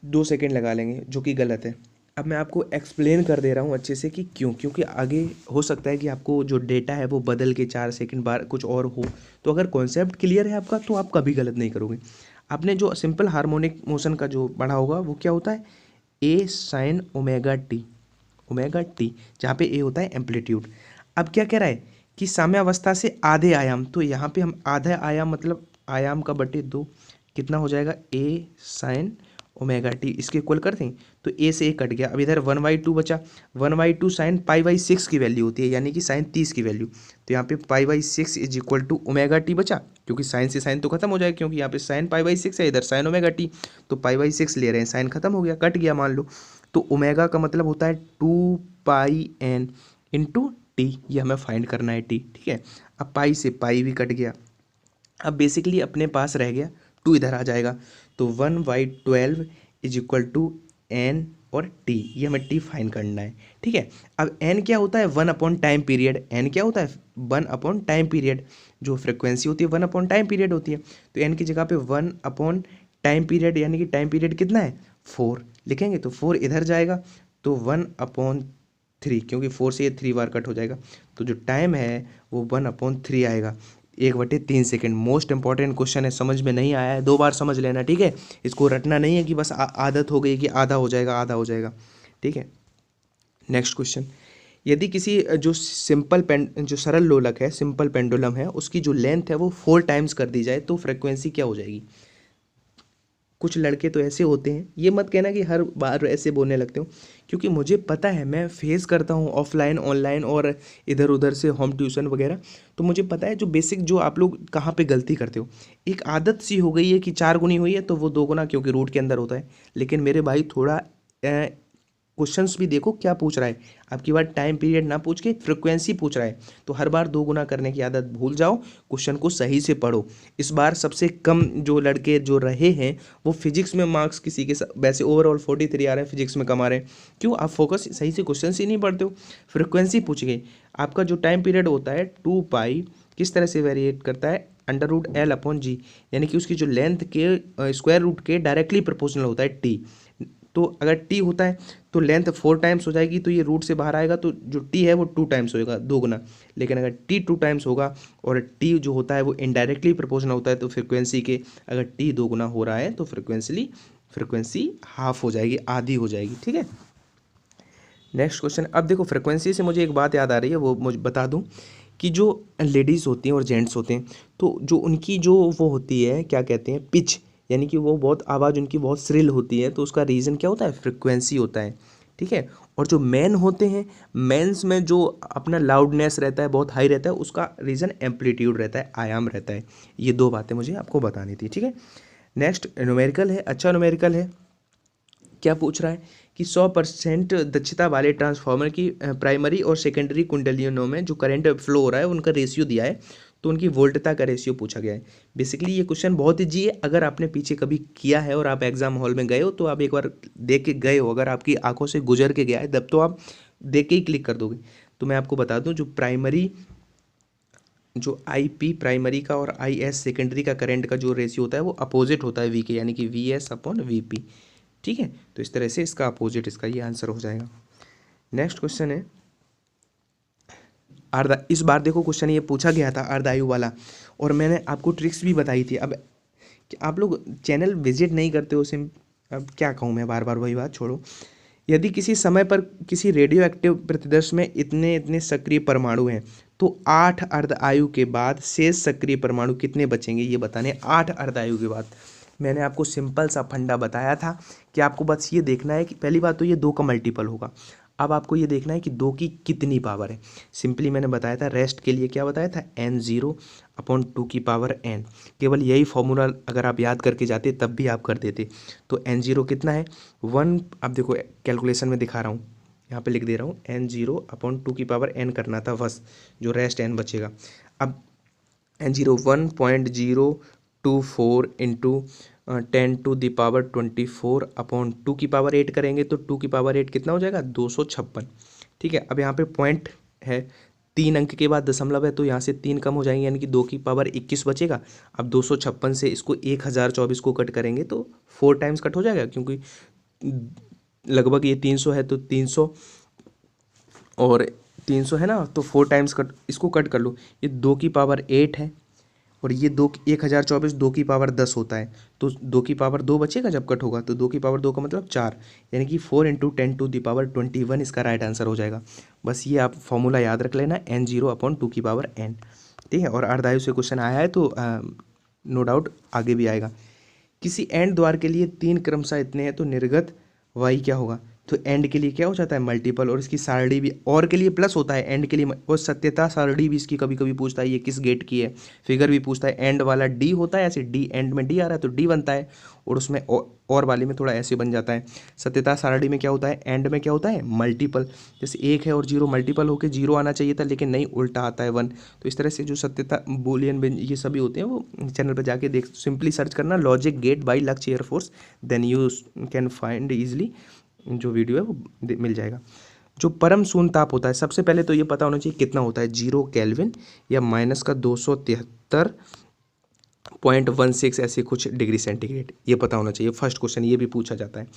2 सेकंड लगा लेंगे, जो कि गलत है। अब मैं आपको एक्सप्लेन कर दे रहा हूँ अच्छे से कि क्यों, क्योंकि आगे हो सकता है कि आपको जो डेटा है वो बदल के 4 सेकंड बार कुछ और हो। तो अगर कॉन्सेप्ट क्लियर है आपका तो आप कभी गलत नहीं करोगे। आपने जो सिंपल हार्मोनिक मोशन का जो पढ़ा होगा वो क्या होता है, ए साइन ओमेगा टी, जहाँ पे ए होता है एम्पलीट्यूड। अब क्या कह रहा है कि साम्यावस्था से आधे आयाम, तो यहाँ पे हम आधा आयाम मतलब आयाम का बटे 2 कितना हो जाएगा, ए साइन ओमेगा टी इसके इक्वल कर दें तो ए से ए कट गया। अब इधर 1/2 बचा। 1/2 साइन π/6 की वैल्यू होती है, यानी कि साइन 30 की वैल्यू। तो यहाँ पे π/6 is equal to omega t बचा, क्योंकि साइन से साइन तो खत्म हो जाएगा, क्योंकि यहाँ पे साइन π/6 है, इधर साइन ओमेगा टी, तो π/6 ले रहे हैं, साइन खत्म हो गया, कट गया मान लो। तो ओमेगा का मतलब होता है 2πn इंटू टी, ये हमें फाइंड करना है टी, ठीक है। अब पाई से पाई भी कट गया। अब बेसिकली अपने पास रह गया 2, इधर आ जाएगा, तो 1/12 इज इक्वल टू एन और टी, ये हमें टी फाइंड करना है, ठीक है। अब एन क्या होता है, 1 टाइम पीरियड। एन क्या होता है, 1 टाइम पीरियड। जो फ्रिक्वेंसी होती है 1 टाइम पीरियड होती है, तो एन की जगह पे 1 टाइम पीरियड, यानी कि टाइम पीरियड कितना है 4 लिखेंगे, तो 4 इधर जाएगा, तो 1/3, क्योंकि 4 से ये 3 बार कट हो जाएगा, तो जो टाइम है वो 1/3 आएगा, 1/3 सेकेंड। मोस्ट इंपॉर्टेंट क्वेश्चन है, समझ में नहीं आया है 2 बार समझ लेना, ठीक है। इसको रटना नहीं है कि बस आदत हो गई कि आधा हो जाएगा आधा हो जाएगा, ठीक है। नेक्स्ट क्वेश्चन, यदि किसी जो सरल लोलक है, सिंपल पेंडुलम है, उसकी जो लेंथ है वो 4 टाइम्स कर दी जाए तो फ्रिक्वेंसी क्या हो जाएगी। कुछ लड़के तो ऐसे होते हैं, ये मत कहना कि हर बार ऐसे बोलने लगते हो, क्योंकि मुझे पता है, मैं फेस करता हूँ ऑफलाइन ऑनलाइन और इधर उधर से होम ट्यूशन वगैरह, तो मुझे पता है जो बेसिक जो आप लोग कहाँ पे गलती करते हो। एक आदत सी हो गई है कि 4 गुनी हुई है तो वो 2 गुना, क्योंकि रूट के अंदर होता है। लेकिन मेरे भाई थोड़ा क्वेश्चंस भी देखो क्या पूछ रहा है, आपकी बात टाइम पीरियड ना पूछ के फ्रिक्वेंसी पूछ रहा है, तो हर बार 2 गुना करने की आदत भूल जाओ, क्वेश्चन को सही से पढ़ो। इस बार सबसे कम जो लड़के जो रहे हैं वो फिजिक्स में मार्क्स किसी के वैसे ओवरऑल 43 आ रहे हैं, फिजिक्स में कम आ रहे हैं, क्यों, आप फोकस सही से क्वेश्चन ही नहीं पढ़ते हो। फ्रिक्वेंसी पूछ गए, आपका जो टाइम पीरियड होता है 2π किस तरह से वेरिएट करता है, √L/g, यानी कि उसकी जो लेंथ के स्क्वायर रूट के डायरेक्टली प्रोपोर्शनल होता है टी। तो अगर टी होता है तो लेंथ 4 टाइम्स हो जाएगी, तो ये रूट से बाहर आएगा, तो जो टी है वो 2 टाइम्स होएगा, 2 गुना। लेकिन अगर टी 2 टाइम्स होगा और टी जो होता है वो इनडायरेक्टली प्रोपोर्शनल होता है, तो फ्रिक्वेंसी के अगर टी 2 गुना हो रहा है तो फ्रिक्वेंसी हाफ हो जाएगी, आधी हो जाएगी, ठीक है। नेक्स्ट क्वेश्चन, अब देखो फ्रिक्वेंसी से मुझे एक बात याद आ रही है, वो मुझे बता दूं कि जो लेडीज़ होती हैं और जेंट्स होते हैं, तो जो उनकी जो वो होती है क्या कहते हैं, पिच, यानी कि वो बहुत आवाज़ उनकी बहुत श्रिल होती है, तो उसका रीज़न क्या होता है, फ्रिक्वेंसी होता है, ठीक है। और जो मैन होते हैं, मेंस में जो अपना लाउडनेस रहता है बहुत हाई रहता है, उसका रीज़न एम्पलीट्यूड रहता है, आयाम रहता है। ये 2 बातें मुझे आपको बतानी थी, ठीक है। नेक्स्ट न्यूमेरिकल है, अच्छा न्यूमेरिकल है। क्या पूछ रहा है कि 100% दक्षता वाले ट्रांसफार्मर की प्राइमरी और सेकेंडरी कुंडलियों में जो करंट फ्लो हो रहा है उनका रेशियो दिया है, तो उनकी वोल्टता का रेशियो पूछा गया है। बेसिकली ये क्वेश्चन बहुत ईजी है, अगर आपने पीछे कभी किया है और आप एग्जाम हॉल में गए हो तो आप एक बार देख के गए हो, अगर आपकी आंखों से गुजर के गया है तब तो आप देख के ही क्लिक कर दोगे। तो मैं आपको बता दूं, जो IP प्राइमरी का और IS सेकेंडरी का करंट का जो रेशियो होता है वो अपोजिट होता है V के, यानी कि VS/VP, ठीक है। तो इस तरह से इसका अपोजिट, इसका ये आंसर हो जाएगा। नेक्स्ट क्वेश्चन है इस बार देखो क्वेश्चन ये पूछा गया था अर्धायु वाला, और मैंने आपको ट्रिक्स भी बताई थी। अब आप लोग चैनल विजिट नहीं करते हो, अब क्या कहूँ मैं, बार बार वही बात छोड़ो। यदि किसी समय पर किसी रेडियो एक्टिव प्रतिदर्श में इतने इतने सक्रिय परमाणु हैं, तो 8 अर्धायु के बाद शेष सक्रिय परमाणु कितने बचेंगे, ये बताने। 8 अर्धायु के बाद मैंने आपको सिंपल सा फंडा बताया था कि आपको बस ये देखना है कि पहली बात तो ये 2 का मल्टीपल होगा। अब आपको ये देखना है कि 2 की कितनी पावर है। सिंपली मैंने बताया था, रेस्ट के लिए क्या बताया था, n0/2n। केवल यही फॉर्मूला अगर आप याद करके जाते तब भी आप कर देते। तो n0 कितना है 1, अब देखो कैलकुलेशन में दिखा रहा हूँ, यहाँ पे लिख दे रहा हूँ, n0/2n करना था बस, जो रेस्ट n बचेगा। अब n0 1.024 इंटू 10⁻²4/2 की पावर 8 करेंगे तो 2 की पावर 8 कितना हो जाएगा, 256, ठीक है। अब यहाँ पे पॉइंट है, 3 अंक के बाद दशमलव है, तो यहाँ से 3 कम हो जाएंगे, यानी कि 2 की पावर 21 बचेगा। अब 256 से इसको 1024 को कट करेंगे तो 4 टाइम्स कट हो जाएगा, क्योंकि लगभग ये 300 है, तो 300 और 300 है ना, तो 4 टाइम्स इसको कट कर लो। ये 2 की पावर 8 है और ये 1024 2 की पावर 10 होता है, तो 2 की पावर 2 बचेगा जब कट होगा, तो 2 की पावर 2 का मतलब 4, यानी कि 4 × 10⁻21 इसका राइट आंसर हो जाएगा। बस ये आप फॉर्मूला याद रख लेना, n0/2n, ठीक है। और अर्धायु से क्वेश्चन आया है तो नो डाउट आगे भी आएगा। किसी एंड द्वार के लिए 3 क्रमशः इतने हैं तो निर्गत y क्या होगा, तो एंड के लिए क्या हो जाता है मल्टीपल, और इसकी सारणी भी और के लिए प्लस होता है, एंड के लिए और सत्यता सारणी भी इसकी कभी कभी पूछता है ये किस गेट की है, फिगर भी पूछता है, एंड वाला डी होता है ऐसे, डी एंड में डी आ रहा है तो डी बनता है, और उसमें और वाले में थोड़ा ऐसे बन जाता है। सत्यता सारणी में क्या होता है, एंड में क्या होता है मल्टीपल, जैसे 1 है और 0 मल्टीपल होकर 0 आना चाहिए था लेकिन नहीं, उल्टा आता है 1। तो इस तरह से जो सत्यता बूलियन ये सभी होते हैं वो चैनल पर जाके देख, सिंपली सर्च करना logic gate by Lakshya Air Force, then you can find easily जो वीडियो है वो मिल जाएगा। जो परम शून्य ताप होता है, सबसे पहले तो ये पता होना चाहिए कितना होता है, 0 केल्विन या माइनस का 273.16 ऐसे कुछ डिग्री सेंटीग्रेड, ये पता होना चाहिए। फर्स्ट क्वेश्चन ये भी पूछा जाता है।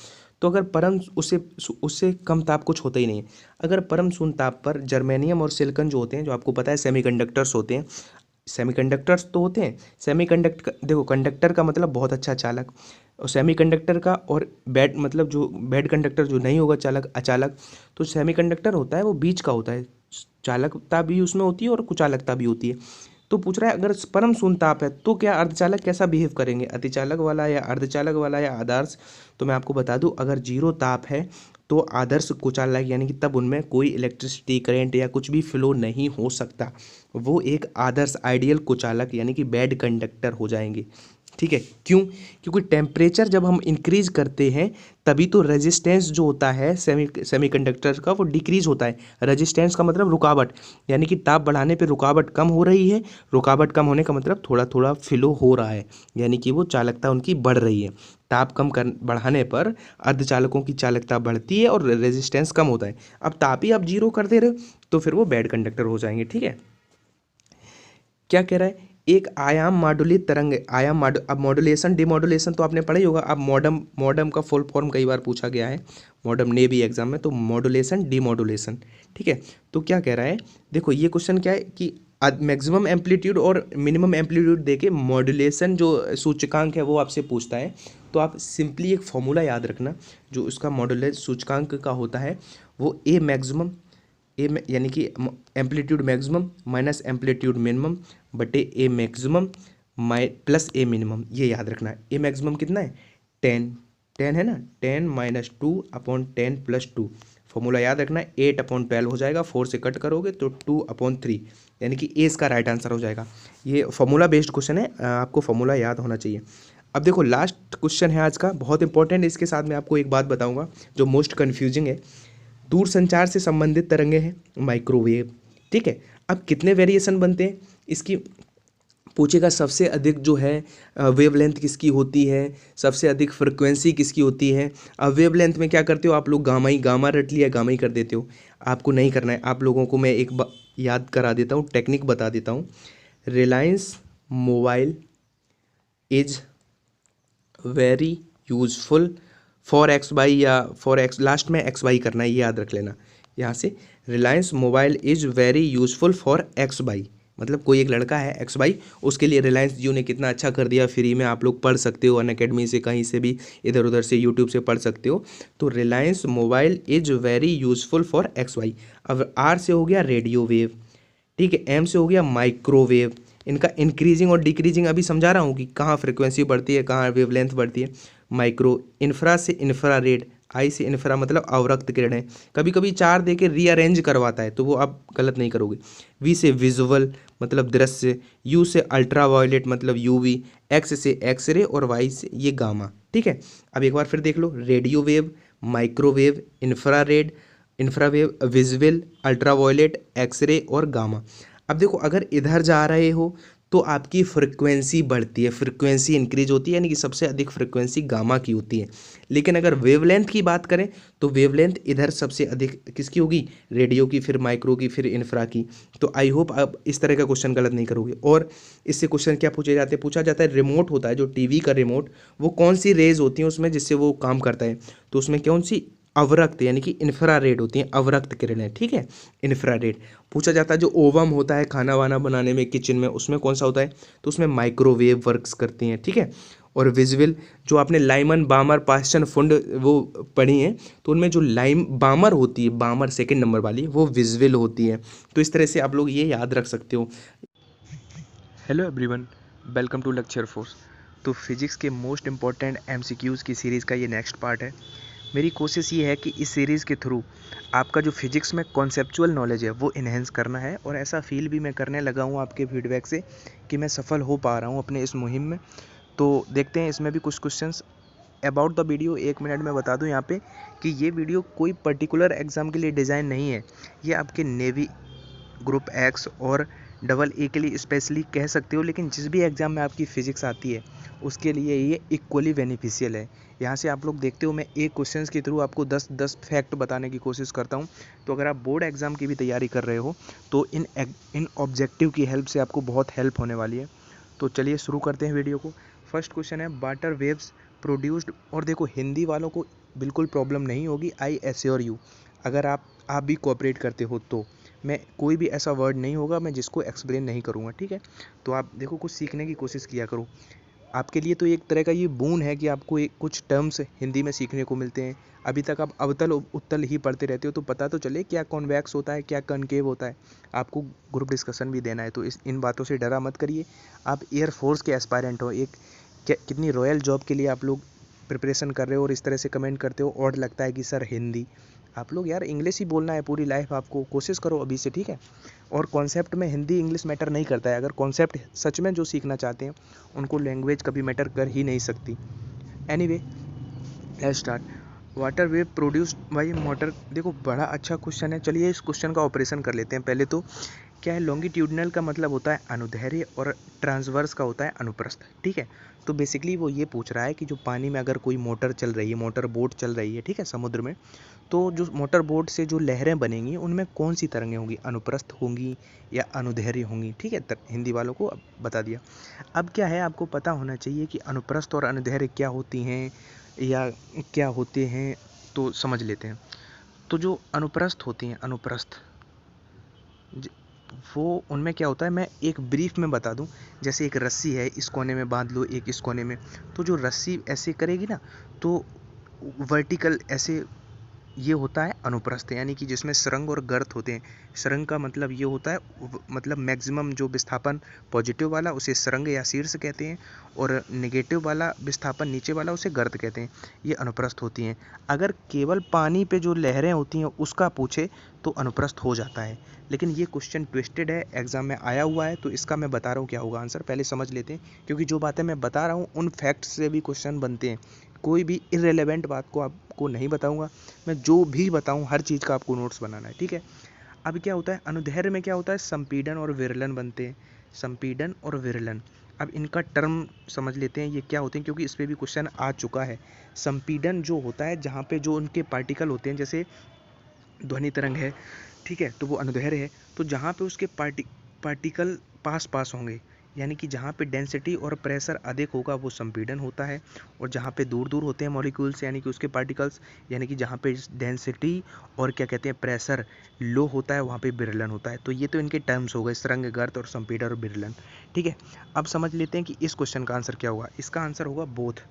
तो अगर परम उससे कम ताप कुछ होता ही नहीं है। अगर परम शून्य ताप पर जर्मेनियम और सिलिकॉन जो होते हैं, जो आपको पता है सेमीकंडक्टर्स होते हैं, सेमीकंडक्टर्स तो होते हैं, सेमीकंडक्टर देखो, कंडक्टर का मतलब बहुत अच्छा चालक, और सेमीकंडक्टर का और बैड मतलब जो बैड कंडक्टर जो नहीं होगा चालक, अचालक, तो सेमीकंडक्टर होता है वो बीच का होता है, चालकता भी उसमें होती है और कुचालकता भी होती है। तो पूछ रहा है अगर परम शून्य ताप है तो क्या अर्धचालक कैसा बिहेव करेंगे, अतिचालक वाला या अर्धचालक वाला या आदर्श। तो मैं आपको बता दूं, अगर 0 ताप है तो आदर्श कुचालक, यानी कि तब उनमें कोई इलेक्ट्रिसिटी करंट या कुछ भी फ्लो नहीं हो सकता, वो एक आदर्श आइडियल कुचालक यानी कि बैड कंडक्टर हो जाएंगे। ठीक है, क्यों, क्योंकि टेम्परेचर जब हम इंक्रीज करते हैं तभी तो रेजिस्टेंस जो होता है सेमीकंडक्टर का वो डिक्रीज होता है। रेजिस्टेंस का मतलब रुकावट, यानी कि ताप बढ़ाने पे रुकावट कम हो रही है, रुकावट कम होने का मतलब थोड़ा थोड़ा फ्लो हो रहा है, यानी कि वो चालकता उनकी बढ़ रही है। ताप कम बढ़ाने पर अर्धचालकों की चालकता बढ़ती है और रेजिस्टेंस कम होता है। अब ताप ही आप 0 कर दे रहे हो तो फिर वो बैड कंडक्टर हो जाएंगे। ठीक है, क्या कह रहा है, एक आयाम मॉड्यूलित तरंग, अब मॉड्यूलेशन डिमॉड्यूलेशन तो आपने पढ़ा ही होगा। अब मॉडम का फुल फॉर्म कई बार पूछा गया है, मॉडम ने भी एग्जाम में, तो मॉड्यूलेशन डिमॉड्यूलेशन। ठीक है, तो क्या कह रहा है, देखो ये क्वेश्चन क्या है कि मैक्सिमम एम्पलीट्यूड और मिनिमम एम्पलीट्यूड देके मॉड्यूलेशन जो सूचकांक है वो आपसे पूछता है। तो आप सिंपली एक फॉर्मूला याद रखना, जो उसका मॉड्यूलेशन सूचकांक का होता है वो ए मैक्सिमम, यानी कि amplitude maximum minus amplitude minimum बटे ए मैक्सिमम प्लस ए मिनिमम, ये याद रखना है। ए मैक्सिमम कितना है 10 है ना, 10 माइनस 2 अपॉन 10 प्लस 2, फॉर्मूला याद रखना है, 8/12 हो जाएगा, 4 से कट करोगे तो 2/3, यानी कि ए इसका राइट आंसर हो जाएगा। ये फॉर्मूला बेस्ड क्वेश्चन है, आपको फॉर्मूला याद होना चाहिए। अब देखो लास्ट क्वेश्चन है आज का, बहुत इंपॉर्टेंट। इसके साथ मैं आपको एक बात बताऊंगा जो मोस्ट कन्फ्यूजिंग है। दूर संचार से संबंधित तरंगे हैं माइक्रोवेव। ठीक है, अब कितने वेरिएशन बनते हैं इसकी पूछेगा, सबसे अधिक जो है वेवलेंथ किसकी होती है, सबसे अधिक फ्रिक्वेंसी किसकी होती है। अब वेवलेंथ में क्या करते हो आप लोग, गामा रट लिया, गामा ही कर देते हो। आपको नहीं करना है, आप लोगों को मैं एक याद करा देता हूँ, टेक्निक बता देता हूँ। Reliance mobile is very useful for X Y, या फॉर एक्स लास्ट में एक्स वाई करना है, ये याद रख लेना यहाँ से। Reliance mobile is very useful for X Y, मतलब कोई एक लड़का है एक्स वाई, उसके लिए रिलायंस जियो ने कितना अच्छा कर दिया, फ्री में आप लोग पढ़ सकते हो, अनअकैडमी से कहीं से भी इधर उधर से यूट्यूब से पढ़ सकते हो। तो Reliance mobile is very useful for X Y. अब आर से हो गया रेडियो वेव, ठीक है, एम से हो गया माइक्रोवेव। इनका इंक्रीजिंग और डिक्रीजिंग अभी समझा रहा हूँ कि कहाँ फ्रिक्वेंसी बढ़ती है, कहाँ वेवलेंथ बढ़ती है। माइक्रो, इन्फ्रा से इंफ्रारेड, आई से इंफ्रा मतलब अवरक्त किरणें, कभी कभी 4 दे के रीअरेंज करवाता है तो वो आप गलत नहीं करोगे। वी से विजुअल मतलब दृश्य, यू से अल्ट्रावायलेट मतलब यूवी, एक्स से एक्सरे और वाई से ये गामा। ठीक है, अब एक बार फिर देख लो, radio wave, microwave, infrared, infrawave, visual, ultraviolet, X-ray और गामा। अब देखो अगर इधर जा रहे हो तो आपकी फ्रिक्वेंसी बढ़ती है, फ्रिक्वेंसी इंक्रीज होती है, यानी कि सबसे अधिक फ्रिक्वेंसी गामा की होती है। लेकिन अगर वेवलेंथ की बात करें तो वेवलेंथ इधर सबसे अधिक किसकी होगी, रेडियो की, फिर माइक्रो की, फिर इंफ्रा की। तो आई होप आप इस तरह का क्वेश्चन गलत नहीं करोगे। और इससे क्वेश्चन क्या पूछा जाता है, रिमोट होता है जो टीवी का रिमोट, वो कौन सी रेज होती हैं उसमें जिससे वो काम करता है, तो उसमें कौन सी, अवरक्त यानी कि इंफ्रारेड होती हैं, अवरक्त किरणें। ठीक है, इंफ्रारेड पूछा जाता है। जो ओवम होता है खाना वाना बनाने में किचन में, उसमें कौन सा होता है, तो उसमें माइक्रोवेव वर्क्स करती हैं। ठीक है, और विजुअल जो आपने लाइमन बामर पास्चन फुंड वो पढ़ी हैं, तो उनमें जो लाइम बामर होती है, बामर सेकंड नंबर वाली, वो विजुअल होती है। तो इस तरह से आप लोग ये याद रख सकते हो। Hello everyone, welcome to Lecture Force. तो फिजिक्स के मोस्ट इम्पॉर्टेंट एमसीक्यूज़ की सीरीज़ का ये नेक्स्ट पार्ट है। मेरी कोशिश ये है कि इस सीरीज़ के थ्रू आपका जो फिजिक्स में कॉन्सेप्चुअल नॉलेज है वो इन्हेंस करना है, और ऐसा फील भी मैं करने लगा हूँ आपके फीडबैक से कि मैं सफल हो पा रहा हूँ अपने इस मुहिम में। तो देखते हैं इसमें भी कुछ questions about the video. 1 minute में बता दूं यहाँ पे कि ये वीडियो कोई पर्टिकुलर एग्ज़ाम के लिए डिज़ाइन नहीं है। ये आपके नेवी ग्रुप एक्स और डबल ए के लिए स्पेशली कह सकते हो, लेकिन जिस भी एग्ज़ाम में आपकी फ़िज़िक्स आती है उसके लिए ये इक्वली बेनिफिशियल है। यहाँ से आप लोग देखते हो मैं एक क्वेश्चन के थ्रू आपको 10 फैक्ट बताने की कोशिश करता हूँ। तो अगर आप बोर्ड एग्ज़ाम की भी तैयारी कर रहे हो तो इन ऑब्जेक्टिव की हेल्प से आपको बहुत हेल्प होने वाली है। तो चलिए शुरू करते हैं वीडियो को। फर्स्ट क्वेश्चन है वाटर वेव्स प्रोड्यूस्ड, और देखो हिंदी वालों को बिल्कुल प्रॉब्लम नहीं होगी, आई एश्योर यू। अगर आप भी कोऑपरेट करते हो तो मैं कोई भी ऐसा वर्ड नहीं होगा मैं जिसको एक्सप्लेन नहीं करूँगा, ठीक है। तो आप देखो कुछ सीखने की कोशिश किया करो। आपके लिए तो एक तरह का ये बोन है कि आपको एक कुछ टर्म्स हिंदी में सीखने को मिलते हैं। अभी तक आप अवतल उत्तल ही पढ़ते रहते हो, तो पता तो चले क्या कॉन्वेक्स होता है, क्या कनकेव होता है। आपको ग्रुप डिस्कशन भी देना है, तो इन बातों से डरा मत करिए। आप एयरफोर्स के एस्पायरेंट हो, एक कितनी रॉयल जॉब के लिए आप लोग प्रिपरेशन कर रहे हो और इस तरह से कमेंट करते हो और लगता है कि सर हिंदी। आप लोग यार इंग्लिश ही बोलना है पूरी लाइफ आपको, कोशिश करो अभी से, ठीक है। और कॉन्सेप्ट में हिंदी इंग्लिश मैटर नहीं करता है। अगर कॉन्सेप्ट सच में जो सीखना चाहते हैं उनको लैंग्वेज कभी मैटर कर ही नहीं सकती। Anyway let's start. Water wave produced by motor, देखो बड़ा अच्छा क्वेश्चन है। चलिए इस क्वेश्चन का ऑपरेशन कर लेते हैं। पहले तो क्या है, लॉन्गिट्यूडनल का मतलब होता है अनुदैर्ध्य और ट्रांसवर्स का होता है अनुप्रस्थ, ठीक है। तो बेसिकली वो ये पूछ रहा है कि जो पानी में अगर कोई मोटर चल रही है, मोटर बोट चल रही है, ठीक है, समुद्र में, तो जो मोटर बोट से जो लहरें बनेंगी उनमें कौन सी तरंगें होंगी, अनुप्रस्थ होंगी या अनुदैर्ध्य होंगी, ठीक है। हिंदी वालों को अब बता दिया। अब क्या है, आपको पता होना चाहिए कि अनुप्रस्थ और अनुदैर्ध्य क्या होती हैं या क्या होते हैं, तो समझ लेते हैं। तो जो अनुप्रस्थ होती हैं, अनुप्रस्थ वो उनमें क्या होता है, मैं एक ब्रीफ में बता दूं। जैसे एक रस्सी है, इस कोने में बांध लो, एक इस कोने में, तो जो रस्सी ऐसे करेगी ना, तो वर्टिकल ऐसे, ये होता है अनुप्रस्थ, यानी कि जिसमें सुरंग और गर्त होते हैं। सुरंग का मतलब ये होता है मतलब मैक्सिमम जो विस्थापन पॉजिटिव वाला उसे सुरंग या शीर्ष कहते हैं, और नेगेटिव वाला विस्थापन नीचे वाला उसे गर्त कहते हैं। ये अनुप्रस्थ होती हैं। अगर केवल पानी पे जो लहरें होती हैं उसका पूछे तो अनुप्रस्थ हो जाता है। लेकिन ये क्वेश्चन ट्विस्टेड है, एग्जाम में आया हुआ है, तो इसका मैं बता रहा हूँ क्या होगा आंसर। पहले समझ लेते हैं, क्योंकि जो बातें मैं बता रहा हूँ उन फैक्ट्स से भी क्वेश्चन बनते हैं। कोई भी इररिलेवेंट बात को आपको नहीं बताऊंगा मैं, जो भी बताऊं हर चीज़ का आपको नोट्स बनाना है, ठीक है। अब क्या होता है, अनुदैर्ध्य में क्या होता है, संपीड़न और विरलन बनते हैं। संपीड़न और विरलन, अब इनका टर्म समझ लेते हैं ये क्या होते हैं, क्योंकि इस पर भी क्वेश्चन आ चुका है। संपीड़न जो होता है जहाँ पे जो उनके पार्टिकल होते हैं, जैसे ध्वनि तरंग है, ठीक है, तो वो अनुदैर्ध्य है। तो जहाँ पे उसके पार्टिकल पास पास होंगे, यानी कि जहाँ पे डेंसिटी और प्रेशर अधिक होगा वो संपीड़न होता है, और जहाँ पे दूर दूर होते हैं मॉलिक्यूल्स यानी कि उसके पार्टिकल्स, यानी कि जहाँ पे डेंसिटी और क्या कहते हैं प्रेशर लो होता है वहाँ पे विरलन होता है। तो ये तो इनके टर्म्स हो गए, सुरंग, गर्त और संपीड़न और विरलन, ठीक है। अब समझ लेते हैं कि इस क्वेश्चन का आंसर क्या होगा। इसका आंसर होगा बोथ,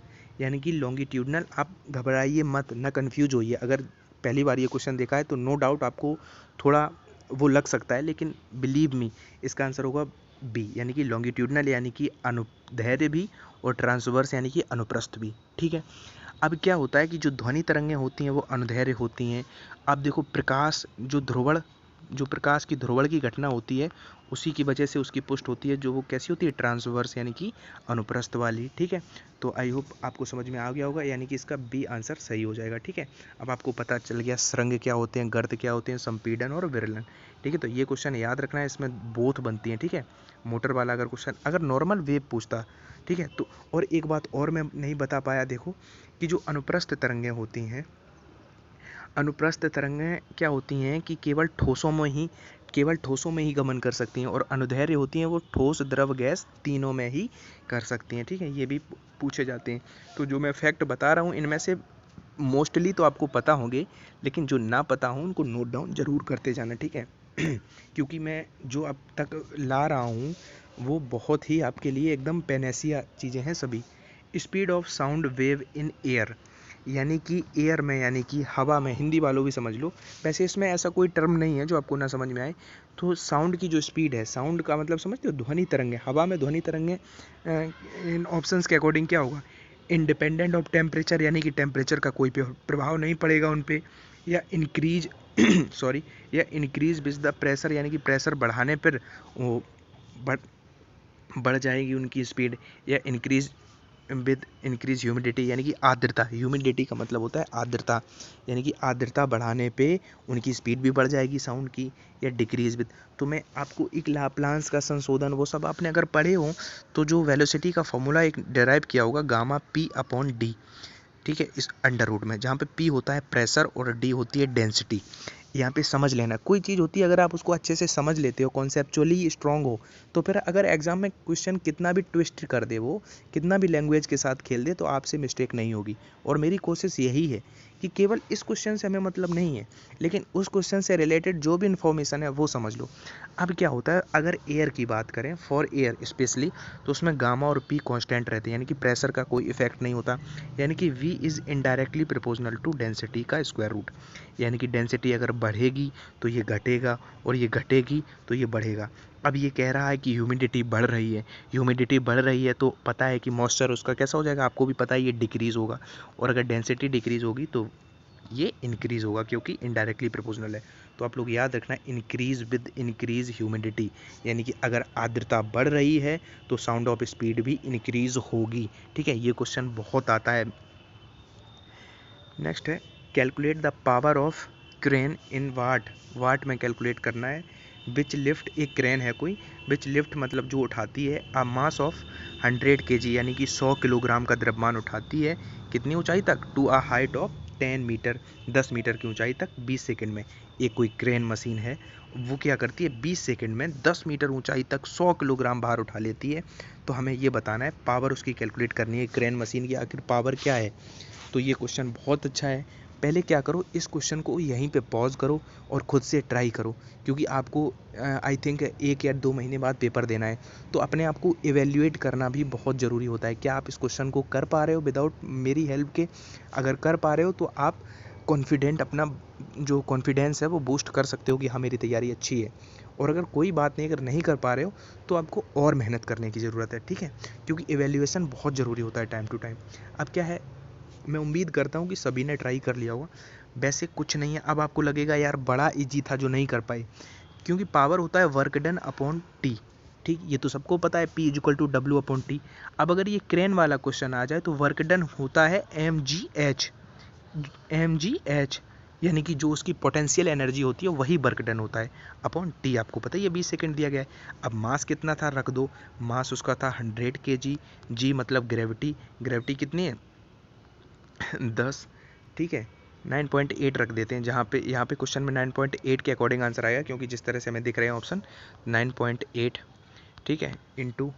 यानी कि लॉन्गिट्यूडनल। आप घबराइए मत, ना कन्फ्यूज होइए। अगर पहली बार ये क्वेश्चन देखा है तो नो डाउट आपको थोड़ा वो लग सकता है, लेकिन बिलीव मी इसका आंसर होगा बी, यानी कि लॉन्गिट्यूडनल यानी कि अनुदैर्ध्य भी, और ट्रांसवर्स यानी कि अनुप्रस्थ भी, ठीक है। अब क्या होता है कि जो ध्वनि तरंगें होती हैं वो अनुदैर्ध्य होती हैं। अब देखो प्रकाश जो प्रकाश की ध्रुवण की घटना होती है उसी की वजह से उसकी पुष्ट होती है, जो वो कैसी होती है, ट्रांसवर्स यानी कि अनुप्रस्थ वाली, ठीक है। तो आई होप आपको समझ में आ गया होगा, यानी कि इसका बी आंसर सही हो जाएगा, ठीक है। अब आपको पता चल गया सुरंग क्या होते हैं, गर्त क्या होते हैं, संपीड़न और विरलन, ठीक है। तो ये क्वेश्चन याद रखना है, इसमें बोथ बनती हैं, ठीक है। मोटर वाला अगर क्वेश्चन अगर नॉर्मल वेव पूछता, ठीक है, तो और एक बात और मैं नहीं बता पाया, देखो कि जो अनुप्रस्थ तरंगें होती हैं, अनुप्रस्थ तरंगें क्या होती हैं कि केवल ठोसों में ही गमन कर सकती हैं, और अनुदैर्ध्य होती हैं वो ठोस, द्रव, गैस तीनों में ही कर सकती हैं, ठीक है। ये भी पूछे जाते हैं। तो जो मैं फैक्ट बता रहा हूँ इनमें से मोस्टली तो आपको पता होंगे, लेकिन जो ना पता हो उनको नोट डाउन जरूर करते जाना, ठीक है। क्योंकि मैं जो अब तक ला रहा हूँ वो बहुत ही आपके लिए एकदम पेनेसिया चीज़ें हैं सभी। Speed of sound wave in air, यानी कि एयर में, यानी कि हवा में, हिंदी वालों भी समझ लो। वैसे इसमें ऐसा कोई टर्म नहीं है जो आपको ना समझ में आए। तो साउंड की जो स्पीड है, साउंड का मतलब समझते हो, ध्वनि तरंगें, हवा में ध्वनि तरंगें इन ऑप्शंस के अकॉर्डिंग क्या होगा, इंडिपेंडेंट ऑफ टेम्परेचर, यानी कि टेम्परेचर का कोई प्रभाव नहीं पड़ेगा उन पे, या इंक्रीज सॉरी, या इंक्रीज विद द प्रेशर, यानी कि प्रेशर बढ़ाने पर वो बढ़ जाएगी उनकी स्पीड, या इंक्रीज विद इंक्रीज ह्यूमिडिटी, यानी कि आर्द्रता, ह्यूमिडिटी का मतलब होता है आर्द्रता, यानी कि आर्द्रता बढ़ाने पे उनकी स्पीड भी बढ़ जाएगी साउंड की, या डिक्रीज विद। तो मैं आपको एक लाप्लांस का संशोधन वो सब आपने अगर पढ़े हो, तो जो वेलोसिटी का फॉर्मूला एक डेराइव किया होगा, गामा पी अपॉन डी, ठीक है, इस अंडर रूट में, जहाँ पे पी होता है प्रेशर और डी होती है डेंसिटी। यहाँ पे समझ लेना, कोई चीज़ होती है अगर आप उसको अच्छे से समझ लेते हो, कॉन्सेप्चुअली स्ट्रांग हो, तो फिर अगर एग्जाम में क्वेश्चन कितना भी ट्विस्ट कर दे, वो कितना भी लैंग्वेज के साथ खेल दे, तो आपसे मिस्टेक नहीं होगी। और मेरी कोशिश यही है कि केवल इस क्वेश्चन से हमें मतलब नहीं है, लेकिन उस क्वेश्चन से रिलेटेड जो भी इन्फॉर्मेशन है वो समझ लो। अब क्या होता है, अगर एयर की बात करें, फॉर एयर स्पेशली, तो उसमें गामा और पी कांस्टेंट रहते हैं, यानी कि प्रेशर का कोई इफेक्ट नहीं होता, यानी कि V is indirectly proportional to density का स्क्वायर रूट, यानी कि डेंसिटी अगर बढ़ेगी तो ये घटेगा, और ये घटेगी तो ये बढ़ेगा। अब ये कह रहा है कि ह्यूमिडिटी बढ़ रही है, ह्यूमिडिटी बढ़ रही है तो पता है कि मॉइस्चर उसका कैसा हो जाएगा, आपको भी पता है ये डिक्रीज़ होगा, और अगर डेंसिटी डिक्रीज़ होगी तो ये इंक्रीज़ होगा, क्योंकि इनडायरेक्टली प्रोपोर्शनल है। तो आप लोग याद रखना, इंक्रीज़ विद इंक्रीज़ ह्यूमिडिटी, यानी कि अगर आर्द्रता बढ़ रही है तो साउंड ऑफ स्पीड भी इंक्रीज़ होगी, ठीक है। ये क्वेश्चन बहुत आता है। नेक्स्ट है, calculate the power of crane in watt, watt में कैलकुलेट करना है। विच लिफ्ट, एक क्रेन है कोई, विच लिफ्ट मतलब जो उठाती है, अ मास ऑफ 100 kg, यानी कि 100 किलोग्राम का द्रव्यमान उठाती है, कितनी ऊंचाई तक, to a height of 10 metre, 10 metre की ऊंचाई तक 20 सेकंड में। एक कोई क्रेन मशीन है, वो क्या करती है, 20 सेकंड में 10 मीटर ऊंचाई तक 100 किलोग्राम भार उठा लेती है। तो हमें ये बताना है, पावर उसकी कैलकुलेट करनी है, क्रेन मशीन की आखिर पावर क्या है। तो ये क्वेश्चन बहुत अच्छा है। पहले क्या करो, इस क्वेश्चन को यहीं पे पॉज करो और खुद से ट्राई करो, क्योंकि आपको आई थिंक 1 या 2 महीने बाद पेपर देना है, तो अपने आप को इवेल्युएट करना भी बहुत ज़रूरी होता है। क्या आप इस क्वेश्चन को कर पा रहे हो विदाउट मेरी हेल्प के? अगर कर पा रहे हो तो आप कॉन्फिडेंट, अपना जो कॉन्फिडेंस है वो बूस्ट कर सकते हो कि हाँ मेरी तैयारी अच्छी है। और अगर कोई बात नहीं, अगर नहीं कर पा रहे हो तो आपको और मेहनत करने की ज़रूरत है, ठीक है, क्योंकि इवेल्युएशन बहुत ज़रूरी होता है टाइम टू टाइम। अब क्या है, मैं उम्मीद करता हूँ कि सभी ने ट्राई कर लिया होगा। वैसे कुछ नहीं है, अब आपको लगेगा यार बड़ा इजी था जो नहीं कर पाए, क्योंकि पावर होता है वर्क डन अपॉन टी, ठीक, ये तो सबको पता है, P equal to W upon T. अब अगर ये क्रेन वाला क्वेश्चन आ जाए तो वर्क डन होता है mgh, mgh, यानी कि जो उसकी पोटेंशियल एनर्जी होती है वही वर्क डन होता है अपॉन टी, आपको पता है ये 20 सेकंड दिया गया है। अब मास कितना था रख दो, मास उसका था 100 kg, जी मतलब ग्रेविटी, ग्रेविटी कितनी है 10, ठीक है, 9.8 रख देते हैं, जहाँ पे यहाँ पे क्वेश्चन में 9.8 के अकॉर्डिंग आंसर आएगा, क्योंकि जिस तरह से हमें दिख रहे हैं ऑप्शन 9.8, ठीक है, इनटू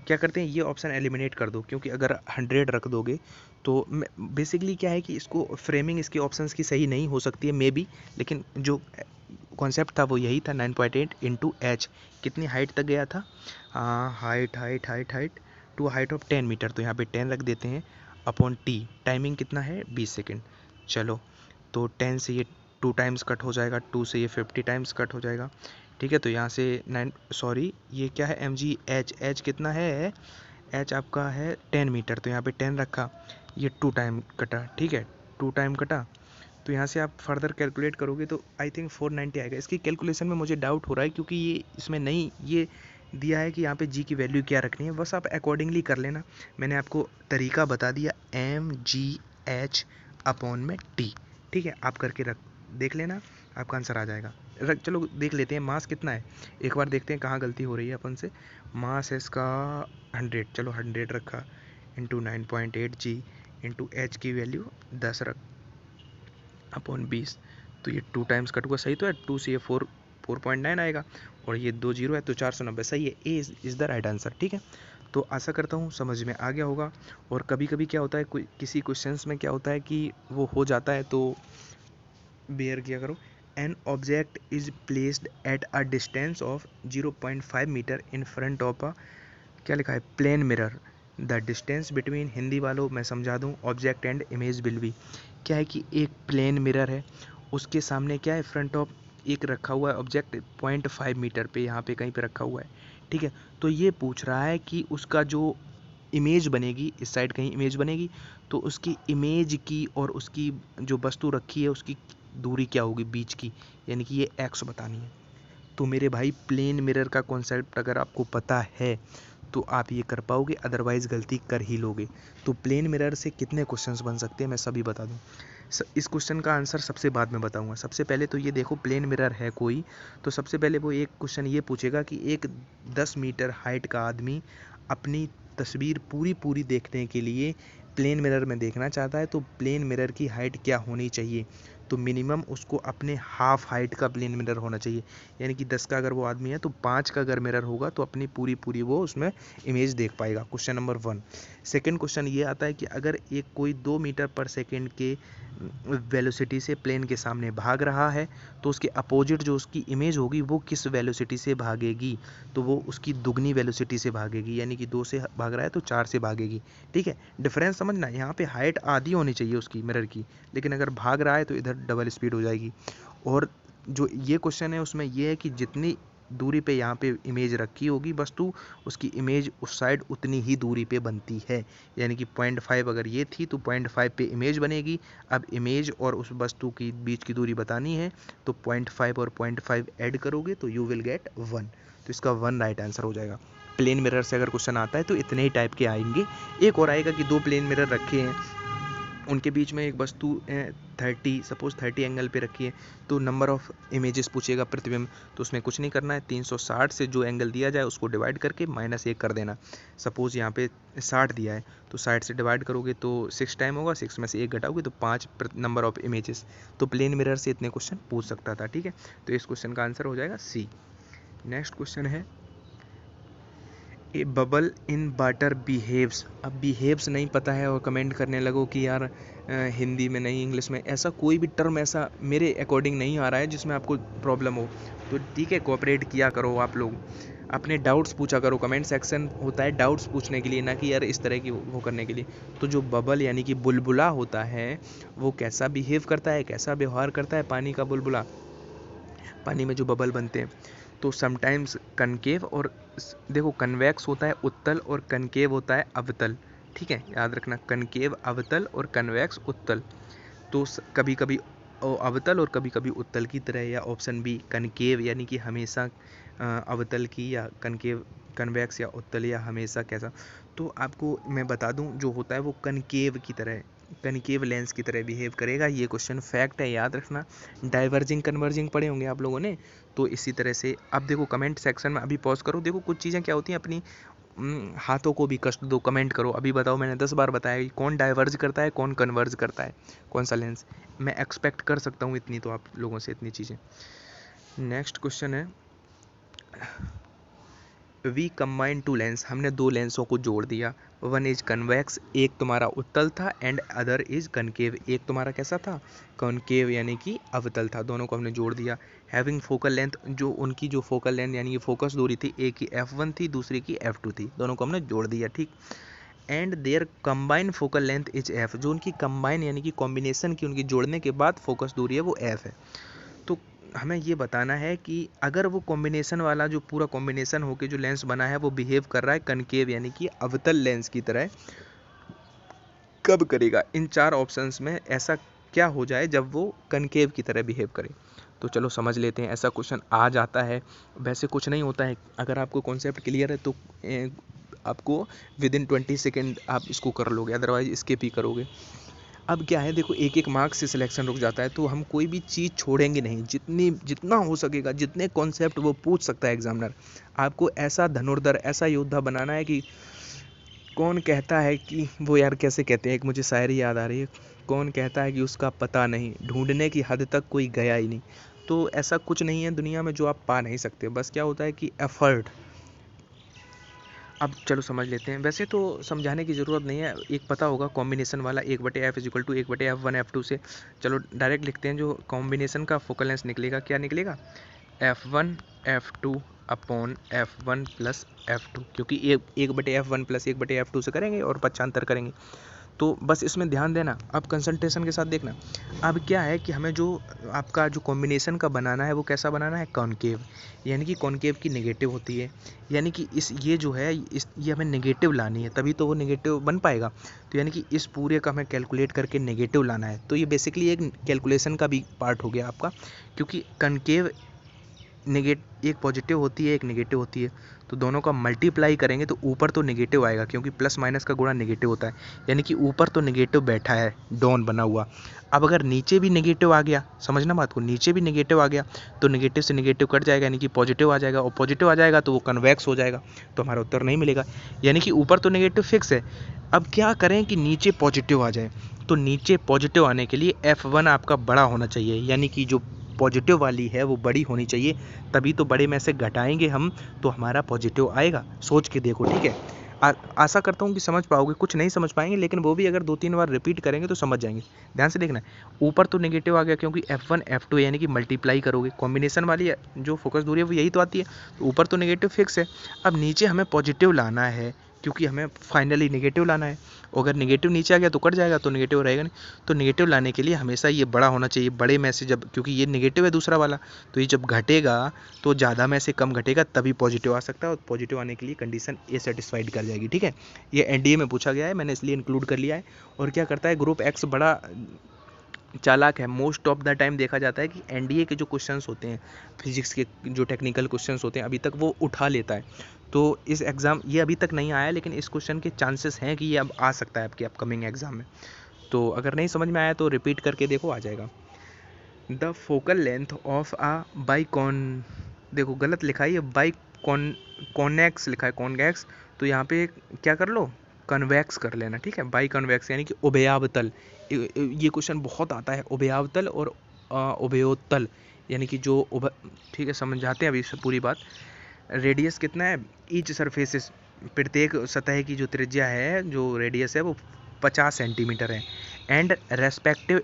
क्या करते हैं, ये ऑप्शन एलिमिनेट कर दो, क्योंकि अगर 100 रख दोगे तो बेसिकली क्या है कि इसको फ्रेमिंग इसके ऑप्शंस की सही नहीं हो सकती है मे बी, लेकिन जो कॉन्सेप्ट था वो यही था। 9.8 इंटू एच, कितनी हाइट तक गया था, height height height height to height of 10 metre, तो यहाँ पे 10 रख देते हैं, अपॉन टी, टाइमिंग कितना है 20 सेकेंड। चलो, तो 10 से ये 2 टाइम्स कट हो जाएगा, 2 से ये 50 टाइम्स कट हो जाएगा, ठीक है। तो यहाँ से 9, सॉरी ये क्या है, एम जी एच, एच कितना है, एच आपका है 10 मीटर, तो यहाँ पे 10 रखा, ये 2 टाइम कटा, ठीक है, 2 टाइम कटा, तो यहाँ से आप फर्दर कैलकुलेट करोगे तो आई थिंक 490 आएगा। इसकी कैलकुलेशन में मुझे डाउट हो रहा है, क्योंकि ये इसमें नहीं ये दिया है कि यहाँ पे जी की वैल्यू क्या रखनी है, बस आप अकॉर्डिंगली कर लेना। मैंने आपको तरीका बता दिया, mgh अपॉन में टी, ठीक है, आप करके रख देख लेना, आपका आंसर आ जाएगा। चलो देख लेते हैं मास कितना है, एक बार देखते हैं कहाँ गलती हो रही है अपन से। मास है इसका 100, चलो 100 रखा, इंटू 9.8 जी, इंटू एच की वैल्यू 10 रख, अपॉन 20, तो ये 2 टाइम्स कट हुआ, सही तो है, 2 से ये 4.9 आएगा, और ये 2 जीरो है तो 490, सही है, A is the right answer, ठीक है। तो आशा करता हूँ समझ में आ गया होगा। और कभी कभी क्या होता है, कोई किसी क्वेश्चंस में क्या होता है कि वो हो जाता है, तो बेयर किया करो। An object is placed at a distance of 0.5 metre in front of a, क्या लिखा है, plane mirror, the distance between, Hindi वालों मैं समझा दूँ, object and image will be. क्या है कि एक प्लेन मिरर है, उसके सामने क्या है, फ्रंट ऑफ एक रखा हुआ है ऑब्जेक्ट 0.5 मीटर पे, यहाँ पे कहीं पे रखा हुआ है, ठीक है। तो ये पूछ रहा है कि उसका जो इमेज बनेगी, इस साइड कहीं इमेज बनेगी, तो उसकी इमेज की और उसकी जो वस्तु रखी है उसकी दूरी क्या होगी बीच की, यानी कि ये एक्स बतानी है। तो मेरे भाई प्लेन मिरर का कॉन्सेप्ट अगर आपको पता है तो आप ये कर पाओगे, अदरवाइज गलती कर ही लोगे। तो प्लेन मिरर से कितने क्वेश्चंस बन सकते हैं मैं सभी बता दूं। इस क्वेश्चन का आंसर सबसे बाद में बताऊंगा। सबसे पहले तो ये देखो, प्लेन मिरर है कोई, तो सबसे पहले वो एक क्वेश्चन ये पूछेगा कि एक 10 मीटर हाइट का आदमी अपनी तस्वीर पूरी पूरी देखने के लिए प्लेन मिरर में देखना चाहता है, तो प्लेन मिरर की हाइट क्या होनी चाहिए। तो मिनिमम उसको अपने हाफ हाइट का प्लेन मिरर होना चाहिए, यानी कि 10 का अगर वो आदमी है तो 5 का अगर मिरर होगा तो अपनी पूरी पूरी वो उसमें इमेज देख पाएगा। Question number 1। सेकंड क्वेश्चन ये आता है कि अगर एक कोई 2 मीटर पर सेकंड के वेलोसिटी से प्लेन के सामने भाग रहा है, तो उसके अपोजिट जो उसकी इमेज होगी वो किस वेलोसिटी से भागेगी। तो वो उसकी दुगनी वेलोसिटी से भागेगी, यानी कि 2 से भाग रहा है तो 4 से भागेगी, ठीक है। डिफरेंस समझना, यहाँ पे हाइट आधी होनी चाहिए उसकी मिरर की, लेकिन अगर भाग रहा है तो इधर डबल स्पीड हो जाएगी। और जो ये क्वेश्चन है उसमें ये है कि जितनी दूरी पे यहाँ पे इमेज रखी होगी वस्तु, उसकी इमेज उस साइड उतनी ही दूरी पे बनती है, यानी कि 0.5 अगर ये थी तो 0.5 पे इमेज बनेगी। अब इमेज और उस वस्तु की बीच की दूरी बतानी है, तो 0.5 और 0.5 ऐड करोगे तो यू विल गेट 1। तो इसका 1 राइट आंसर हो जाएगा। प्लेन मिरर से अगर क्वेश्चन आता है तो इतने ही टाइप के आएंगे। एक और आएगा कि 2 प्लेन मिरर रखे हैं, उनके बीच में एक वस्तु 30 एंगल पे रखी है, तो नंबर ऑफ इमेजेस पूछेगा प्रतिबिंब। तो उसमें कुछ नहीं करना है, 360 से जो एंगल दिया जाए उसको डिवाइड करके -1 कर देना। सपोज यहाँ पे 60 दिया है तो 60 से डिवाइड करोगे तो 6 टाइम होगा, 6 में से 1 घटाओगे तो 5 नंबर ऑफ इमेजेस। तो प्लेन मिरर से इतने क्वेश्चन पूछ सकता था, ठीक है। तो इस क्वेश्चन का आंसर हो जाएगा सी। नेक्स्ट क्वेश्चन है, ए बबल इन वाटर बिहेव्स। अब बिहेव्स नहीं पता है और कमेंट करने लगो कि यार हिंदी में नहीं इंग्लिश में, ऐसा कोई भी टर्म ऐसा मेरे अकॉर्डिंग नहीं आ रहा है जिसमें आपको प्रॉब्लम हो, तो ठीक है कोऑपरेट किया करो आप लोग, अपने डाउट्स पूछा करो। कमेंट सेक्शन होता है डाउट्स पूछने के लिए, ना कि यार इस तरह की वो करने के लिए। तो जो बबल यानी कि बुलबुला होता है वो कैसा बिहेव करता है, कैसा व्यवहार करता है, पानी का बुलबुला, पानी में जो बबल बनते हैं, तो समटाइम्स कनकेव और देखो कन्वेक्स होता है उत्तल और कनकेव होता है अवतल, ठीक है, याद रखना, कनकेव अवतल और कन्वेक्स उत्तल। तो कभी कभी अवतल और कभी कभी उत्तल की तरह, या ऑप्शन बी कनकेव यानी कि हमेशा अवतल की, या कनकेव कन्वेक्स या उत्तल, या हमेशा कैसा। तो आपको मैं बता दूं जो होता है वो कनकेव की तरह, कनकेव लेंस की तरह बिहेव करेगा। ये क्वेश्चन फैक्ट है, याद रखना। डाइवर्जिंग कन्वर्जिंग पढ़े होंगे आप लोगों ने, तो इसी तरह से। अब देखो कमेंट सेक्शन में अभी पॉज करो, देखो कुछ चीज़ें क्या होती हैं, अपनी हाथों को भी कष्ट दो, कमेंट करो। अभी बताओ, मैंने 10 बार बताया कि कौन डाइवर्ज करता है कौन कन्वर्ज करता है, कौन सा लेंस। मैं एक्सपेक्ट कर सकता हूँ इतनी तो आप लोगों से, इतनी चीज़ें। नेक्स्ट क्वेश्चन है, वी कंबाइन टू लेंस, हमने 2 लेंसों को जोड़ दिया। वन इज कन्वेक्स, एक तुम्हारा उत्तल था, एंड अदर इज कनकेव, एक तुम्हारा कैसा था, कॉनकेव यानी कि अवतल था। दोनों को हमने जोड़ दिया। हैविंग फोकल लेंथ, जो उनकी जो फोकल लेंथ यानी कि फोकस दूरी थी, एक की f1 थी दूसरी की f2 थी, दोनों को हमने जोड़ दिया, ठीक। And their combine focal length is f, जो उनकी कंबाइन यानी कि कॉम्बिनेशन की, उनकी जोड़ने के बाद फोकस दूरी है वो f है। तो हमें ये बताना है कि अगर वो कॉम्बिनेशन वाला जो पूरा कॉम्बिनेशन होकर जो लेंस बना है वो बिहेव कर रहा है कनकेव यानी कि अवतल लेंस की तरह, कब करेगा। इन 4 ऑप्शंस में ऐसा क्या हो जाए जब वो कनकेव की तरह बिहेव करे। तो चलो समझ लेते हैं, ऐसा क्वेश्चन आ जाता है। वैसे कुछ नहीं होता है, अगर आपको कॉन्सेप्ट क्लियर है तो आपको विद इन 20 सेकेंड आप इसको कर लोगे, अदरवाइज स्किप ही करोगे। अब क्या है, देखो एक एक मार्क्स से सिलेक्शन रुक जाता है, तो हम कोई भी चीज़ छोड़ेंगे नहीं, जितना हो सकेगा, जितने कॉन्सेप्ट वो पूछ सकता है एग्जामिनर, आपको ऐसा धनुर्धर, ऐसा योद्धा बनाना है कि कौन कहता है कि वो, यार कैसे कहते हैं, एक मुझे शायरी याद आ रही है, कौन कहता है कि उसका पता नहीं, ढूंढने की हद तक कोई गया ही नहीं। तो ऐसा कुछ नहीं है दुनिया में जो आप पा नहीं सकते, बस क्या होता है कि एफर्ट। अब चलो समझ लेते हैं, वैसे तो समझाने की ज़रूरत नहीं है, एक पता होगा कॉम्बिनेशन वाला 1/f equal to 1/f1 f2 से। चलो डायरेक्ट लिखते हैं, जो कॉम्बिनेशन का फोकल लेंथ निकलेगा क्या निकलेगा, f1 f2 upon F1 plus F2, क्योंकि 1/F1 प्लस 1/F2 से करेंगे और पक्षांतर करेंगे। तो बस इसमें ध्यान देना। अब कंसंट्रेशन के साथ देखना। अब क्या है कि हमें जो आपका जो कॉम्बिनेशन का बनाना है वो कैसा बनाना है, कॉनकेव, यानी कि कॉनकेव की नेगेटिव होती है, यानी कि ये जो है ये हमें नेगेटिव लानी है, तभी तो वो नेगेटिव बन पाएगा। तो यानी कि इस पूरे का हमें कैलकुलेट करके नेगेटिव लाना है। तो ये बेसिकली एक कैलकुलेशन का भी पार्ट हो गया आपका, क्योंकि कॉनकेव एक पॉजिटिव होती है, एक नेगेटिव होती है, तो दोनों का मल्टीप्लाई करेंगे तो ऊपर तो नेगेटिव आएगा, क्योंकि प्लस माइनस का गुणा नेगेटिव होता है, यानी कि ऊपर तो नेगेटिव बैठा है, डॉन बना हुआ। अब अगर नीचे भी नेगेटिव आ गया, समझना बात को, नीचे भी नेगेटिव आ गया तो नेगेटिव से नेगेटिव कट जाएगा, यानी कि पॉजिटिव आ जाएगा, और पॉजिटिव आ जाएगा तो वो कन्वेक्स हो जाएगा, तो हमारा उत्तर नहीं मिलेगा। यानी कि ऊपर तो नेगेटिव फिक्स है। अब क्या करें कि नीचे पॉजिटिव आ जाए, तो नीचे पॉजिटिव आने के लिए F1 आपका बड़ा होना चाहिए, यानी कि जो पॉजिटिव वाली है वो बड़ी होनी चाहिए, तभी तो बड़े में से घटाएंगे हम तो हमारा पॉजिटिव आएगा। सोच के देखो, ठीक है। आशा करता हूँ कि समझ पाओगे। कुछ नहीं समझ पाएंगे, लेकिन वो भी अगर 2-3 बार रिपीट करेंगे तो समझ जाएंगे। ध्यान से देखना, ऊपर तो नेगेटिव आ गया क्योंकि F1 F2 यानी कि मल्टीप्लाई करोगे, कॉम्बिनेशन वाली जो फोकस दूरी है वो यही तो आती है, तो ऊपर तो नेगेटिव फिक्स है। अब नीचे हमें पॉजिटिव लाना है, क्योंकि हमें फाइनली नेगेटिव लाना है। अगर नेगेटिव नीचे आ गया तो कट जाएगा, तो नेगेटिव रहेगा नहीं। तो नेगेटिव लाने के लिए हमेशा ये बड़ा होना चाहिए, बड़े में से जब, क्योंकि ये नेगेटिव है दूसरा वाला, तो ये जब घटेगा तो ज़्यादा में से कम घटेगा, तभी पॉजिटिव आ सकता है, और पॉजिटिव आने के लिए कंडीशन ए सेटिस्फाइड कर जाएगी, ठीक है। ये एनडीए में पूछा गया है, मैंने इसलिए इंक्लूड कर लिया है। और क्या करता है ग्रुप एक्स, बड़ा चालाक है। मोस्ट ऑफ द टाइम देखा जाता है कि एनडीए के जो क्वेश्चंस होते हैं, फिजिक्स के जो टेक्निकल क्वेश्चंस होते हैं, अभी तक वो उठा लेता है। तो इस एग्ज़ाम ये अभी तक नहीं आया, लेकिन इस क्वेश्चन के चांसेस हैं कि ये अब आ सकता है आपके अपकमिंग एग्जाम में। तो अगर नहीं समझ में आया तो रिपीट करके देखो, आ जाएगा। द फोकल लेंथ ऑफ आ बाइकॉन, देखो गलत लिखा है, ये कॉन्वेक्स लिखा है, कॉन्वेक्स। तो यहाँ पे क्या कर लो, कन्वेक्स कर लेना, ठीक है। बाई कन्वेक्स यानी कि उभयावतल। ये क्वेश्चन बहुत आता है, उभयावतल और उभयोत्तल, यानी कि जो ठीक है, समझाते हैं अभी पूरी बात। रेडियस कितना है, ईच सरफेसेस, प्रत्येक सतह की जो त्रिज्या है, जो रेडियस है वो 50 सेंटीमीटर है। एंड रिफ्रैक्टिव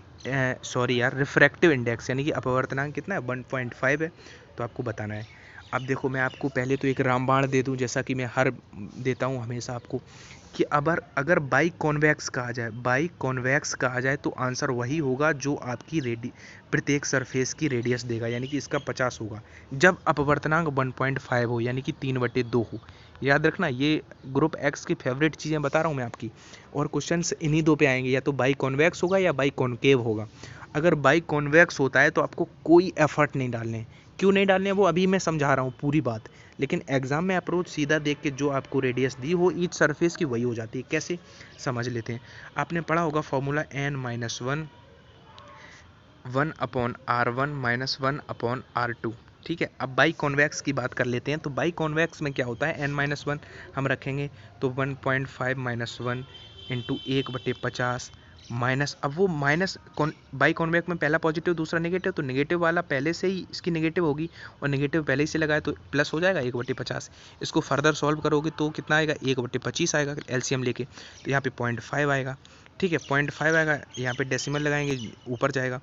इंडेक्स यानी कि अपवर्तनांक कितना है, 1.5 है, तो आपको बताना है। अब देखो, मैं आपको पहले तो एक रामबाण दे दूं, जैसा कि मैं हर देता हूं हमेशा आपको, कि अगर बाई कॉन्वेक्स कहा जाए तो आंसर वही होगा जो आपकी प्रत्येक सरफेस की रेडियस देगा, यानी कि इसका 50 होगा, जब अपवर्तनांक 1.5 हो, यानी कि 3/2 हो। याद रखना, ये ग्रुप एक्स की फेवरेट चीज़ें बता रहा हूँ मैं आपकी, और क्वेश्चंस इन्हीं दो पे आएंगे, या तो बाई कॉन्वेक्स होगा या बाई कॉन्केव होगा। अगर बाई कॉन्वेक्स होता है तो आपको कोई एफर्ट नहीं डालने। क्यों नहीं डालने, वो अभी मैं समझा रहा हूँ पूरी बात, लेकिन एग्जाम में अप्रोच सीधा देख के जो आपको रेडियस दी हो ईच सरफेस की, वही हो जाती है। कैसे, समझ लेते हैं। आपने पढ़ा होगा फॉर्मूला n-1 1/r1 - 1/r2, ठीक है। अब बाई कॉन्वेक्स की बात कर लेते हैं। तो बाई कॉन्वेक्स में क्या होता है, n-1 हम रखेंगे तो 1.5 - 1 इंटू 1/50 माइनस, अब वो माइनस बाई कॉन्वेक्स में पहला पॉजिटिव दूसरा नेगेटिव, तो नेगेटिव वाला पहले से ही इसकी नेगेटिव होगी, और नेगेटिव पहले ही से लगाए तो प्लस हो जाएगा 1/50। इसको फर्दर सॉल्व करोगे तो कितना आएगा, 1/25 आएगा एलसीएम लेके, तो यहाँ पे 0.5 आएगा, ठीक है। 0.5 आएगा, यहाँ पे डेसिमल लगाएंगे ऊपर जाएगा,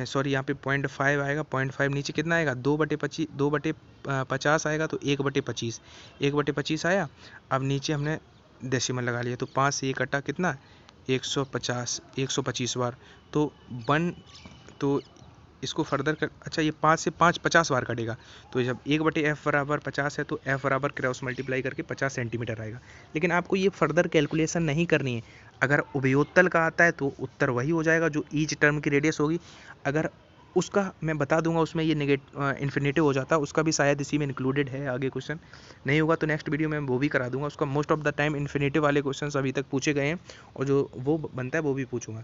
सॉरी यहाँ पे 0.5 आएगा, 0.5 नीचे कितना आएगा, 2/50 आएगा, तो 1/25, 1/25 आया। अब नीचे हमने डेसिमल लगा लिया, तो 5 से 1 कटा कितना, 125 बार, तो तो इसको फर्दर कर, अच्छा ये 5 से 5 50 बार कटेगा, तो जब 1/f बराबर 50 है तो f बराबर क्रॉस मल्टीप्लाई करके 50 सेंटीमीटर आएगा। लेकिन आपको ये फर्दर कैलकुलेशन नहीं करनी है। अगर उभयोत्तल का आता है तो उत्तर वही हो जाएगा जो ईच टर्म की रेडियस होगी। अगर उसका मैं बता दूंगा, उसमें ये इन्फिनेटिव हो जाता है, उसका भी शायद इसी में इंक्लूडेड है, आगे क्वेश्चन नहीं होगा तो नेक्स्ट वीडियो में वो भी करा दूंगा उसका। Most of the time infinitive वाले क्वेश्चन अभी तक पूछे गए हैं, और जो वो बनता है वो भी पूछूंगा।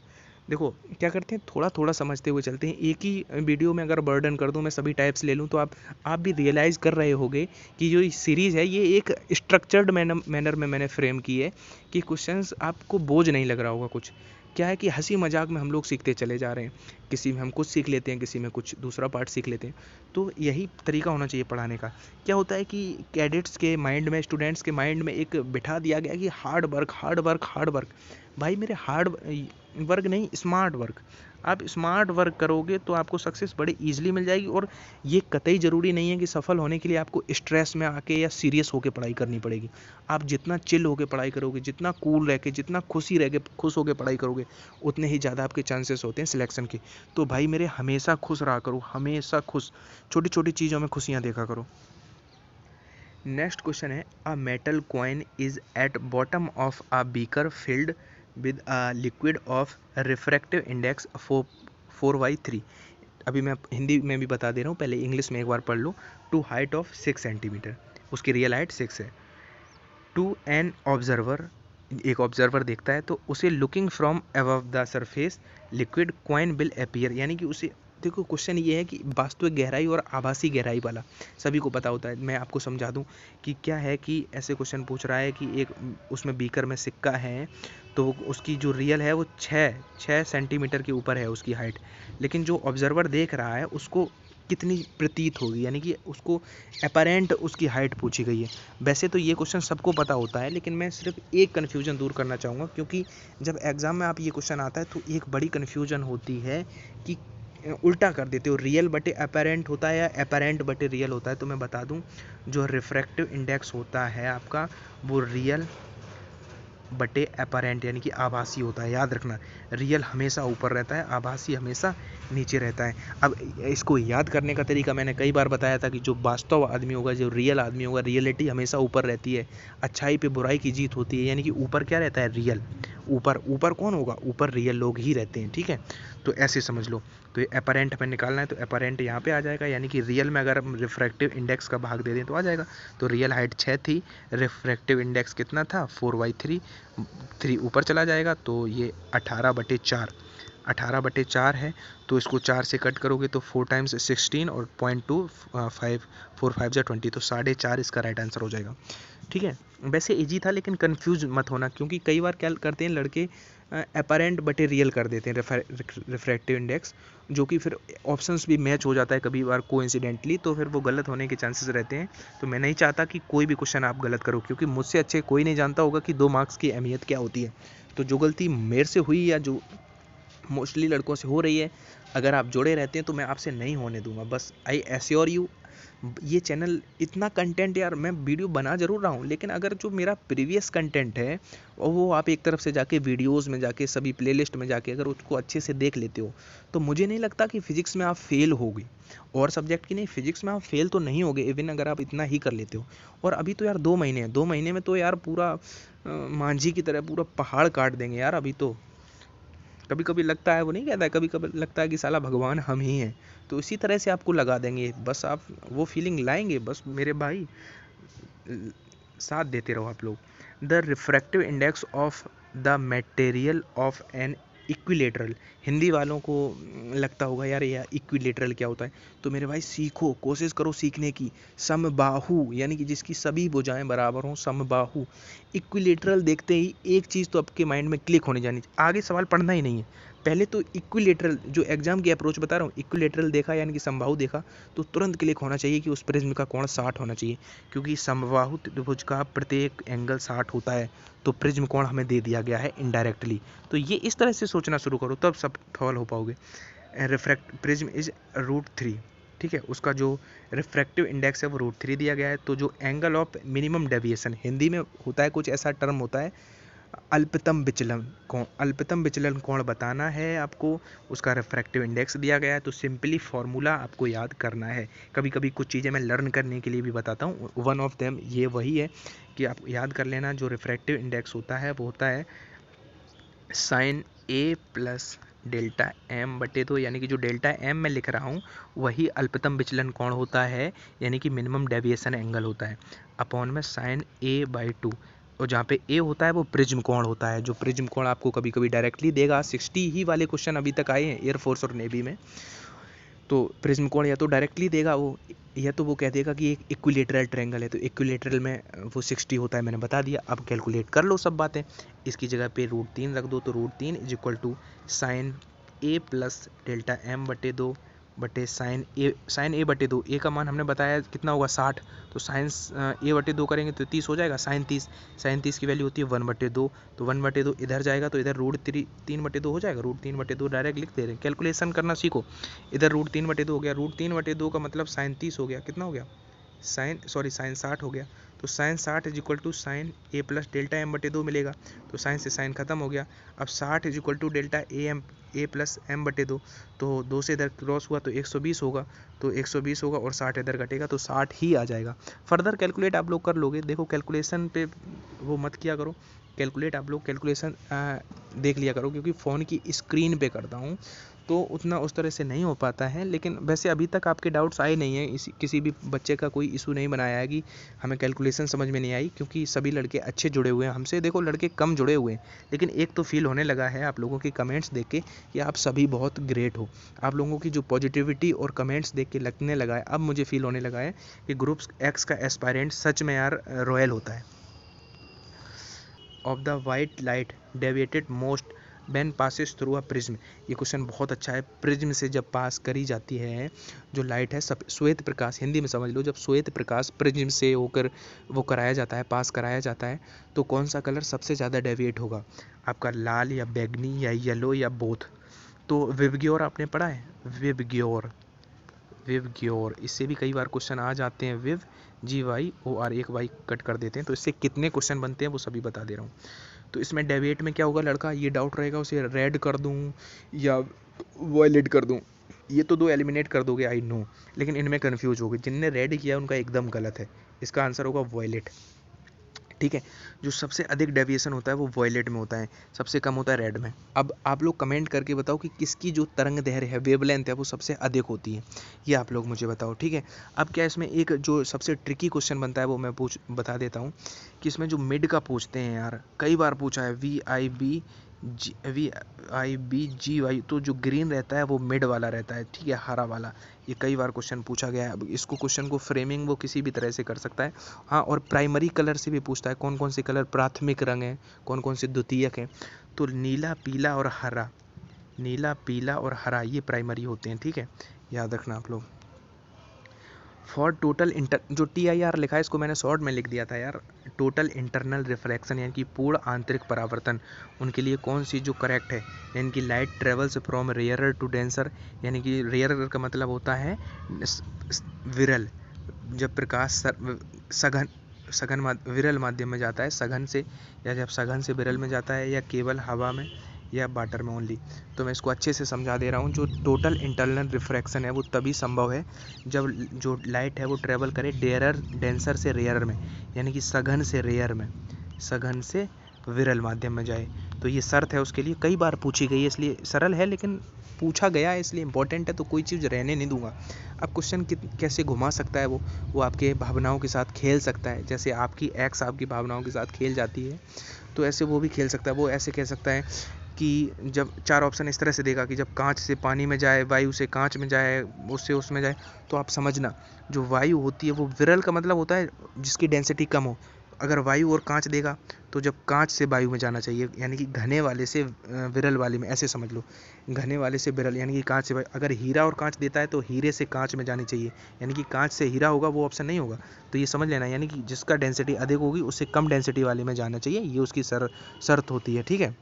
देखो क्या करते हैं, थोड़ा थोड़ा समझते हुए चलते हैं। एक ही वीडियो में अगर बर्डन कर दूं, मैं सभी टाइप्स ले लूं, तो आप भी रियलाइज़ कर रहे होंगे कि जो सीरीज़ है ये एक स्ट्रक्चर्ड मैनर में मैंने फ्रेम की है, कि क्वेश्चंस आपको बोझ नहीं लग रहा होगा। कुछ क्या है कि हंसी मजाक में हम लोग सीखते चले जा रहे हैं, किसी में हम कुछ सीख लेते हैं, किसी में कुछ दूसरा पार्ट सीख लेते हैं। तो यही तरीका होना चाहिए पढ़ाने का। क्या होता है कि कैडेट्स के माइंड में, स्टूडेंट्स के माइंड में एक बिठा दिया गया कि hard work, hard work, hard work. भाई मेरे हार्ड वर्क नहीं, स्मार्ट वर्क। आप स्मार्ट वर्क करोगे तो आपको सक्सेस बड़े ईजिली मिल जाएगी। और ये कतई ज़रूरी नहीं है कि सफल होने के लिए आपको स्ट्रेस में आके या सीरियस होकर पढ़ाई करनी पड़ेगी। आप जितना चिल होकर पढ़ाई करोगे, जितना कूल रह के, जितना खुश होकर पढ़ाई करोगे, उतने ही ज़्यादा आपके चांसेस होते हैं सिलेक्शन के। तो भाई मेरे हमेशा खुश रहा करो, हमेशा खुश, छोटी छोटी चीज़ों में खुशियाँ देखा करो। नेक्स्ट क्वेश्चन है, a metal coin is at bottom of a beaker filled with a liquid of refractive index 4/3। अभी मैं हिंदी में भी बता दे रहा हूँ, पहले इंग्लिश में एक बार पढ़ लो। टू हाइट ऑफ 6 सेंटीमीटर, उसकी रियल हाइट 6 है। टू एन ऑब्जर्वर, एक ऑब्जर्वर देखता है तो उसे looking from above the surface liquid coin will appear, यानी कि उसे, देखो क्वेश्चन ये है कि वास्तविक गहराई और आभासी गहराई वाला सभी को पता होता है। मैं आपको समझा दूं कि क्या है कि ऐसे क्वेश्चन पूछ रहा है कि एक उसमें बीकर में सिक्का है, तो उसकी जो रियल है वो 6 सेंटीमीटर के ऊपर है उसकी हाइट, लेकिन जो ऑब्जर्वर देख रहा है उसको कितनी प्रतीत होगी, यानी कि उसको अपरेंट उसकी हाइट पूछी गई है। वैसे तो ये क्वेश्चन सबको पता होता है, लेकिन मैं सिर्फ एक कन्फ्यूजन दूर करना चाहूँगा, क्योंकि जब एग्ज़ाम में आप ये क्वेश्चन आता है तो एक बड़ी कन्फ्यूजन होती है कि उल्टा कर देते हो, रियल बटे अपरेंट होता है या अपरेंट बटे रियल होता है। तो मैं बता दूं, जो रिफ्रैक्टिव इंडेक्स होता है आपका, वो रियल बटे अपरेंट यानी कि आभासी होता है। याद रखना, रियल हमेशा ऊपर रहता है, आभासी हमेशा नीचे रहता है। अब इसको याद करने का तरीका मैंने कई बार बताया था कि जो वास्तव आदमी होगा, जो रियल आदमी होगा, रियलिटी हमेशा ऊपर रहती है, अच्छाई पे बुराई की जीत होती है, यानी कि ऊपर क्या रहता है, रियल। ऊपर कौन होगा, ऊपर रियल लोग ही रहते हैं, ठीक है। तो ऐसे समझ लो। तो ये अपरेंट हमें निकालना है, तो अपरेंट यहाँ पे आ जाएगा, यानी कि रियल में अगर हम रिफ्रैक्टिव इंडेक्स का भाग दे दें तो आ जाएगा। तो रियल हाइट 6 थी, रिफ्रैक्टिव इंडेक्स कितना था, 4/3, 3 ऊपर चला जाएगा तो ये 18/4 है। तो इसको 4 से कट करोगे तो 4 टाइम्स 16 और 0.25, 4 5 जा 20, तो 4.5 इसका राइट आंसर हो जाएगा, ठीक है। वैसे इजी था, लेकिन कंफ्यूज मत होना, क्योंकि कई बार क्या करते हैं लड़के, अपरेंट बटे रियल कर देते हैं रिफ्रैक्टिव इंडेक्स, जो कि फिर ऑप्शंस भी मैच हो जाता है कभी बार कोइंसिडेंटली, तो फिर वो गलत होने के चांसेस रहते हैं। तो मैं नहीं चाहता कि कोई भी क्वेश्चन आप गलत करो, क्योंकि मुझसे अच्छे कोई नहीं जानता होगा कि 2 मार्क्स की अहमियत क्या होती है। तो जो गलती मेरे से हुई या जो मोस्टली लड़कों से हो रही है, अगर आप जुड़े रहते हैं तो मैं आपसे नहीं होने दूंगा। बस आई एश्योर यू, ये चैनल इतना कंटेंट, यार मैं वीडियो बना जरूर रहा हूँ, लेकिन अगर जो मेरा प्रीवियस कंटेंट है वो आप एक तरफ से जाके वीडियोस में जाके सभी प्लेलिस्ट में जाके अगर उसको अच्छे से देख लेते हो, तो मुझे नहीं लगता कि फिजिक्स में आप फेल होगे। और सब्जेक्ट की नहीं, फिजिक्स में आप फेल तो नहीं होगे इवन अगर आप इतना ही कर लेते हो। और अभी तो यार 2 महीने हैं, 2 महीने में तो यार पूरा मांझी की तरह पूरा पहाड़ काट देंगे यार। अभी तो कभी कभी लगता है, वो नहीं कहता है, कभी कभी लगता है कि साला भगवान हम ही हैं, तो इसी तरह से आपको लगा देंगे। बस आप वो फीलिंग लाएंगे, बस मेरे भाई साथ देते रहो आप लोग। The refractive index of the material of an equilateral, Hindi वालों को लगता होगा यार ये इक्विलेटरल क्या होता है, तो मेरे भाई सीखो, कोशिश करो सीखने की। समबाहु यानी कि जिसकी सभी भुजाएं बराबर हों, समबाहु। इक्विलेटरल देखते ही एक चीज़ तो आपके माइंड में क्लिक होने जानी चाहिए, आगे सवाल पढ़ना ही नहीं है, पहले तो इक्विलेटरल, जो एग्जाम की अप्रोच बता रहा हूँ, इक्विलेटरल देखा यानी कि समबाहु देखा, तो तुरंत क्लिक होना चाहिए कि उस प्रिज्म का कोण 60 होना चाहिए, क्योंकि समबाहु त्रिभुज का प्रत्येक एंगल 60 होता है, तो प्रिज्म कोण हमें दे दिया गया है इनडायरेक्टली। तो ये इस तरह से सोचना शुरू करो, तब सब सफल हो पाओगे। रिफ्रैक्ट प्रिज्म इज √3, ठीक है, उसका जो रिफ्रैक्टिव इंडेक्स है वो √3 दिया गया है। तो जो angle of minimum deviation, Hindi में होता है कुछ ऐसा टर्म होता है, अल्पतम विचलन कोण, अल्पतम विचलन कोण बताना है आपको, उसका रिफ्रैक्टिव इंडेक्स दिया गया है। तो सिंपली फॉर्मूला आपको याद करना है। कभी कभी कुछ चीज़ें मैं लर्न करने के लिए भी बताता हूँ, वन ऑफ देम ये वही है कि आप याद कर लेना, जो रिफ्रैक्टिव इंडेक्स होता है वो होता है sign A plus delta M बटे 2, यानी कि जो डेल्टा एम मैं लिख रहा हूँ वही अल्पतम विचलन कोण होता है, यानी कि मिनिमम डेविएशन एंगल होता है, अपॉन में साइन A/2। और जहाँ पे ए होता है वो प्रिज्म कोण होता है, जो प्रिज्म कोण आपको कभी कभी डायरेक्टली देगा। 60 ही वाले क्वेश्चन अभी तक आए हैं एयरफोर्स और नेवी में, तो प्रिज्म कोण या तो डायरेक्टली देगा वो, या तो वो कह देगा कि एक इक्विलेटरल ट्रायंगल है, तो इक्विलेटरल में वो 60 होता है, मैंने बता दिया। अब कैलकुलेट कर लो सब बातें, इसकी जगह पे √3 रख दो, तो √3 is equal to sine A plus delta M बटे 2 बटे साइन ए बटे 2, ए का मान हमने बताया कितना होगा 60, तो साइन ए बटे 2 करेंगे तो 30 हो जाएगा। साइन 30 की वैल्यू होती है 1/2, तो 1/2 इधर जाएगा तो इधर √3/2 हो जाएगा। √3/2 डायरेक्ट लिख दे रहे हैं, कैलकुलेशन करना सीखो। इधर √3/2 हो गया, √3/2 का मतलब साइन 30 हो गया, कितना हो गया साइन 60 हो गया। तो sine 60 is equal to sine A plus delta M बटे 2 मिलेगा, तो साइन से साइन खत्म हो गया। अब 60 is equal to delta A plus M बटे 2, तो 2 से इधर क्रॉस हुआ तो 120 होगा, तो 120 होगा और 60 इधर घटेगा तो 60 ही आ जाएगा। फर्दर कैलकुलेट आप लोग कर लोगे, देखो कैलकुलेशन पे वो मत किया करो, कैलकुलेट आप लोग कैलकुलेशन देख लिया करो, क्योंकि फ़ोन की स्क्रीन पे करता हूँ तो उतना उस तरह से नहीं हो पाता है। लेकिन वैसे अभी तक आपके डाउट्स आए नहीं हैं, किसी भी बच्चे का कोई इशू नहीं बनाया है कि हमें कैलकुलेशन समझ में नहीं आई, क्योंकि सभी लड़के अच्छे जुड़े हुए हैं हमसे। देखो लड़के कम जुड़े हुए हैं, लेकिन एक तो फील होने लगा है आप लोगों के कमेंट्स देख के कि आप सभी बहुत ग्रेट हो। आप लोगों की जो पॉजिटिविटी और कमेंट्स देख के लगने लगा है, अब मुझे फील होने लगा है कि ग्रुप एक्स का एस्पायरेंट सच में यार रॉयल होता है। Of the white light deviated most when passes through a prism, ये क्वेश्चन बहुत अच्छा है। प्रिज्म से जब पास करी जाती है जो लाइट है, श्वेत प्रकाश, हिंदी में समझ लो, जब श्वेत प्रकाश प्रिज्म से होकर वो कराया जाता है, पास कराया जाता है, तो कौन सा कलर सबसे ज़्यादा डेविएट होगा, आपका लाल या बैगनी या येलो या बोथ। तो विबग्योर आपने पढ़ा है, विबग्योर, इससे भी कई बार क्वेश्चन आ जाते हैं। विव GYOR, एक वाई कट कर देते हैं, तो इससे कितने क्वेश्चन बनते हैं वो सभी बता दे रहा हूँ। तो इसमें डेविएट में क्या होगा, लड़का ये डाउट रहेगा उसे रेड कर दूँ या वॉयलेट कर दूँ, ये तो 2 एलिमिनेट कर दोगे आई नो, लेकिन इनमें कन्फ्यूज होगे। जिनने रेड किया उनका एकदम गलत है, इसका आंसर होगा वॉयलेट। ठीक है, जो सबसे अधिक डेविएशन होता है वो वॉयलेट में होता है, सबसे कम होता है रेड में। अब आप लोग कमेंट करके बताओ कि किसकी जो तरंग दैर्घ्य है, वेवलेंथ है, वो सबसे अधिक होती है, ये आप लोग मुझे बताओ। ठीक है, अब क्या इसमें एक जो सबसे ट्रिकी क्वेश्चन बनता है वो मैं बता देता हूँ कि इसमें जो मिड का पूछते हैं यार, कई बार पूछा है VIBGY, तो जो ग्रीन रहता है वो मिड वाला रहता है, ठीक है, हरा वाला, ये कई बार क्वेश्चन पूछा गया है। अब इसको क्वेश्चन को फ्रेमिंग वो किसी भी तरह से कर सकता है। हाँ, और प्राइमरी कलर से भी पूछता है, कौन कौन से कलर प्राथमिक रंग हैं, कौन कौन से द्वितीयक हैं। तो नीला, पीला और हरा, ये प्राइमरी होते हैं। ठीक है, याद रखना आप लोग। फॉर टोटल जो TIR लिखा है इसको मैंने शॉर्ट में लिख दिया था यार, टोटल इंटरनल रिफ्रैक्शन यानी कि पूर्ण आंतरिक परावर्तन, उनके लिए कौन सी जो करेक्ट है, यानी कि light travels from rarer to denser, यानी कि रेयरर का मतलब होता है विरल, जब प्रकाश विरल माध्यम में जाता है सघन से, या जब सघन से विरल में जाता है, या केवल हवा में, या वाटर में ओनली। तो मैं इसको अच्छे से समझा दे रहा हूँ। जो टोटल इंटरनल रिफ्रैक्शन है वो तभी संभव है जब जो लाइट है वो ट्रेवल करे डेंसर से रेयर में, यानी कि सघन से विरल माध्यम में जाए। तो ये शर्त है उसके लिए, कई बार पूछी गई है, इसलिए सरल है लेकिन पूछा गया है इसलिए इम्पोर्टेंट है, तो कोई चीज़ रहने नहीं दूंगा। अब क्वेश्चन कैसे घुमा सकता है वो आपके भावनाओं के साथ खेल सकता है, जैसे आपकी एक्स आपकी भावनाओं के साथ खेल जाती है, तो ऐसे वो भी खेल सकता है। वो ऐसे कह सकता है कि जब 4 ऑप्शन इस तरह से देगा कि जब कांच से पानी में जाए, वायु से कांच में जाए, उससे उसमें जाए, तो आप समझना जो वायु होती है वो विरल का मतलब होता है जिसकी डेंसिटी कम हो। अगर वायु और कांच देगा तो जब कांच से वायु में जाना चाहिए, यानी कि घने वाले से विरल वाले में, ऐसे समझ लो, घने वाले से विरल यानी कि कांच से वायु। अगर हीरा और कांच देता है तो हीरे से कांच में जानी चाहिए, यानी कि कांच से हीरा होगा, वो ऑप्शन नहीं होगा। तो ये समझ लेना, यानी कि जिसका डेंसिटी अधिक होगी उससे कम डेंसिटी वाले में जाना चाहिए, ये उसकी शर्त होती है। ठीक है।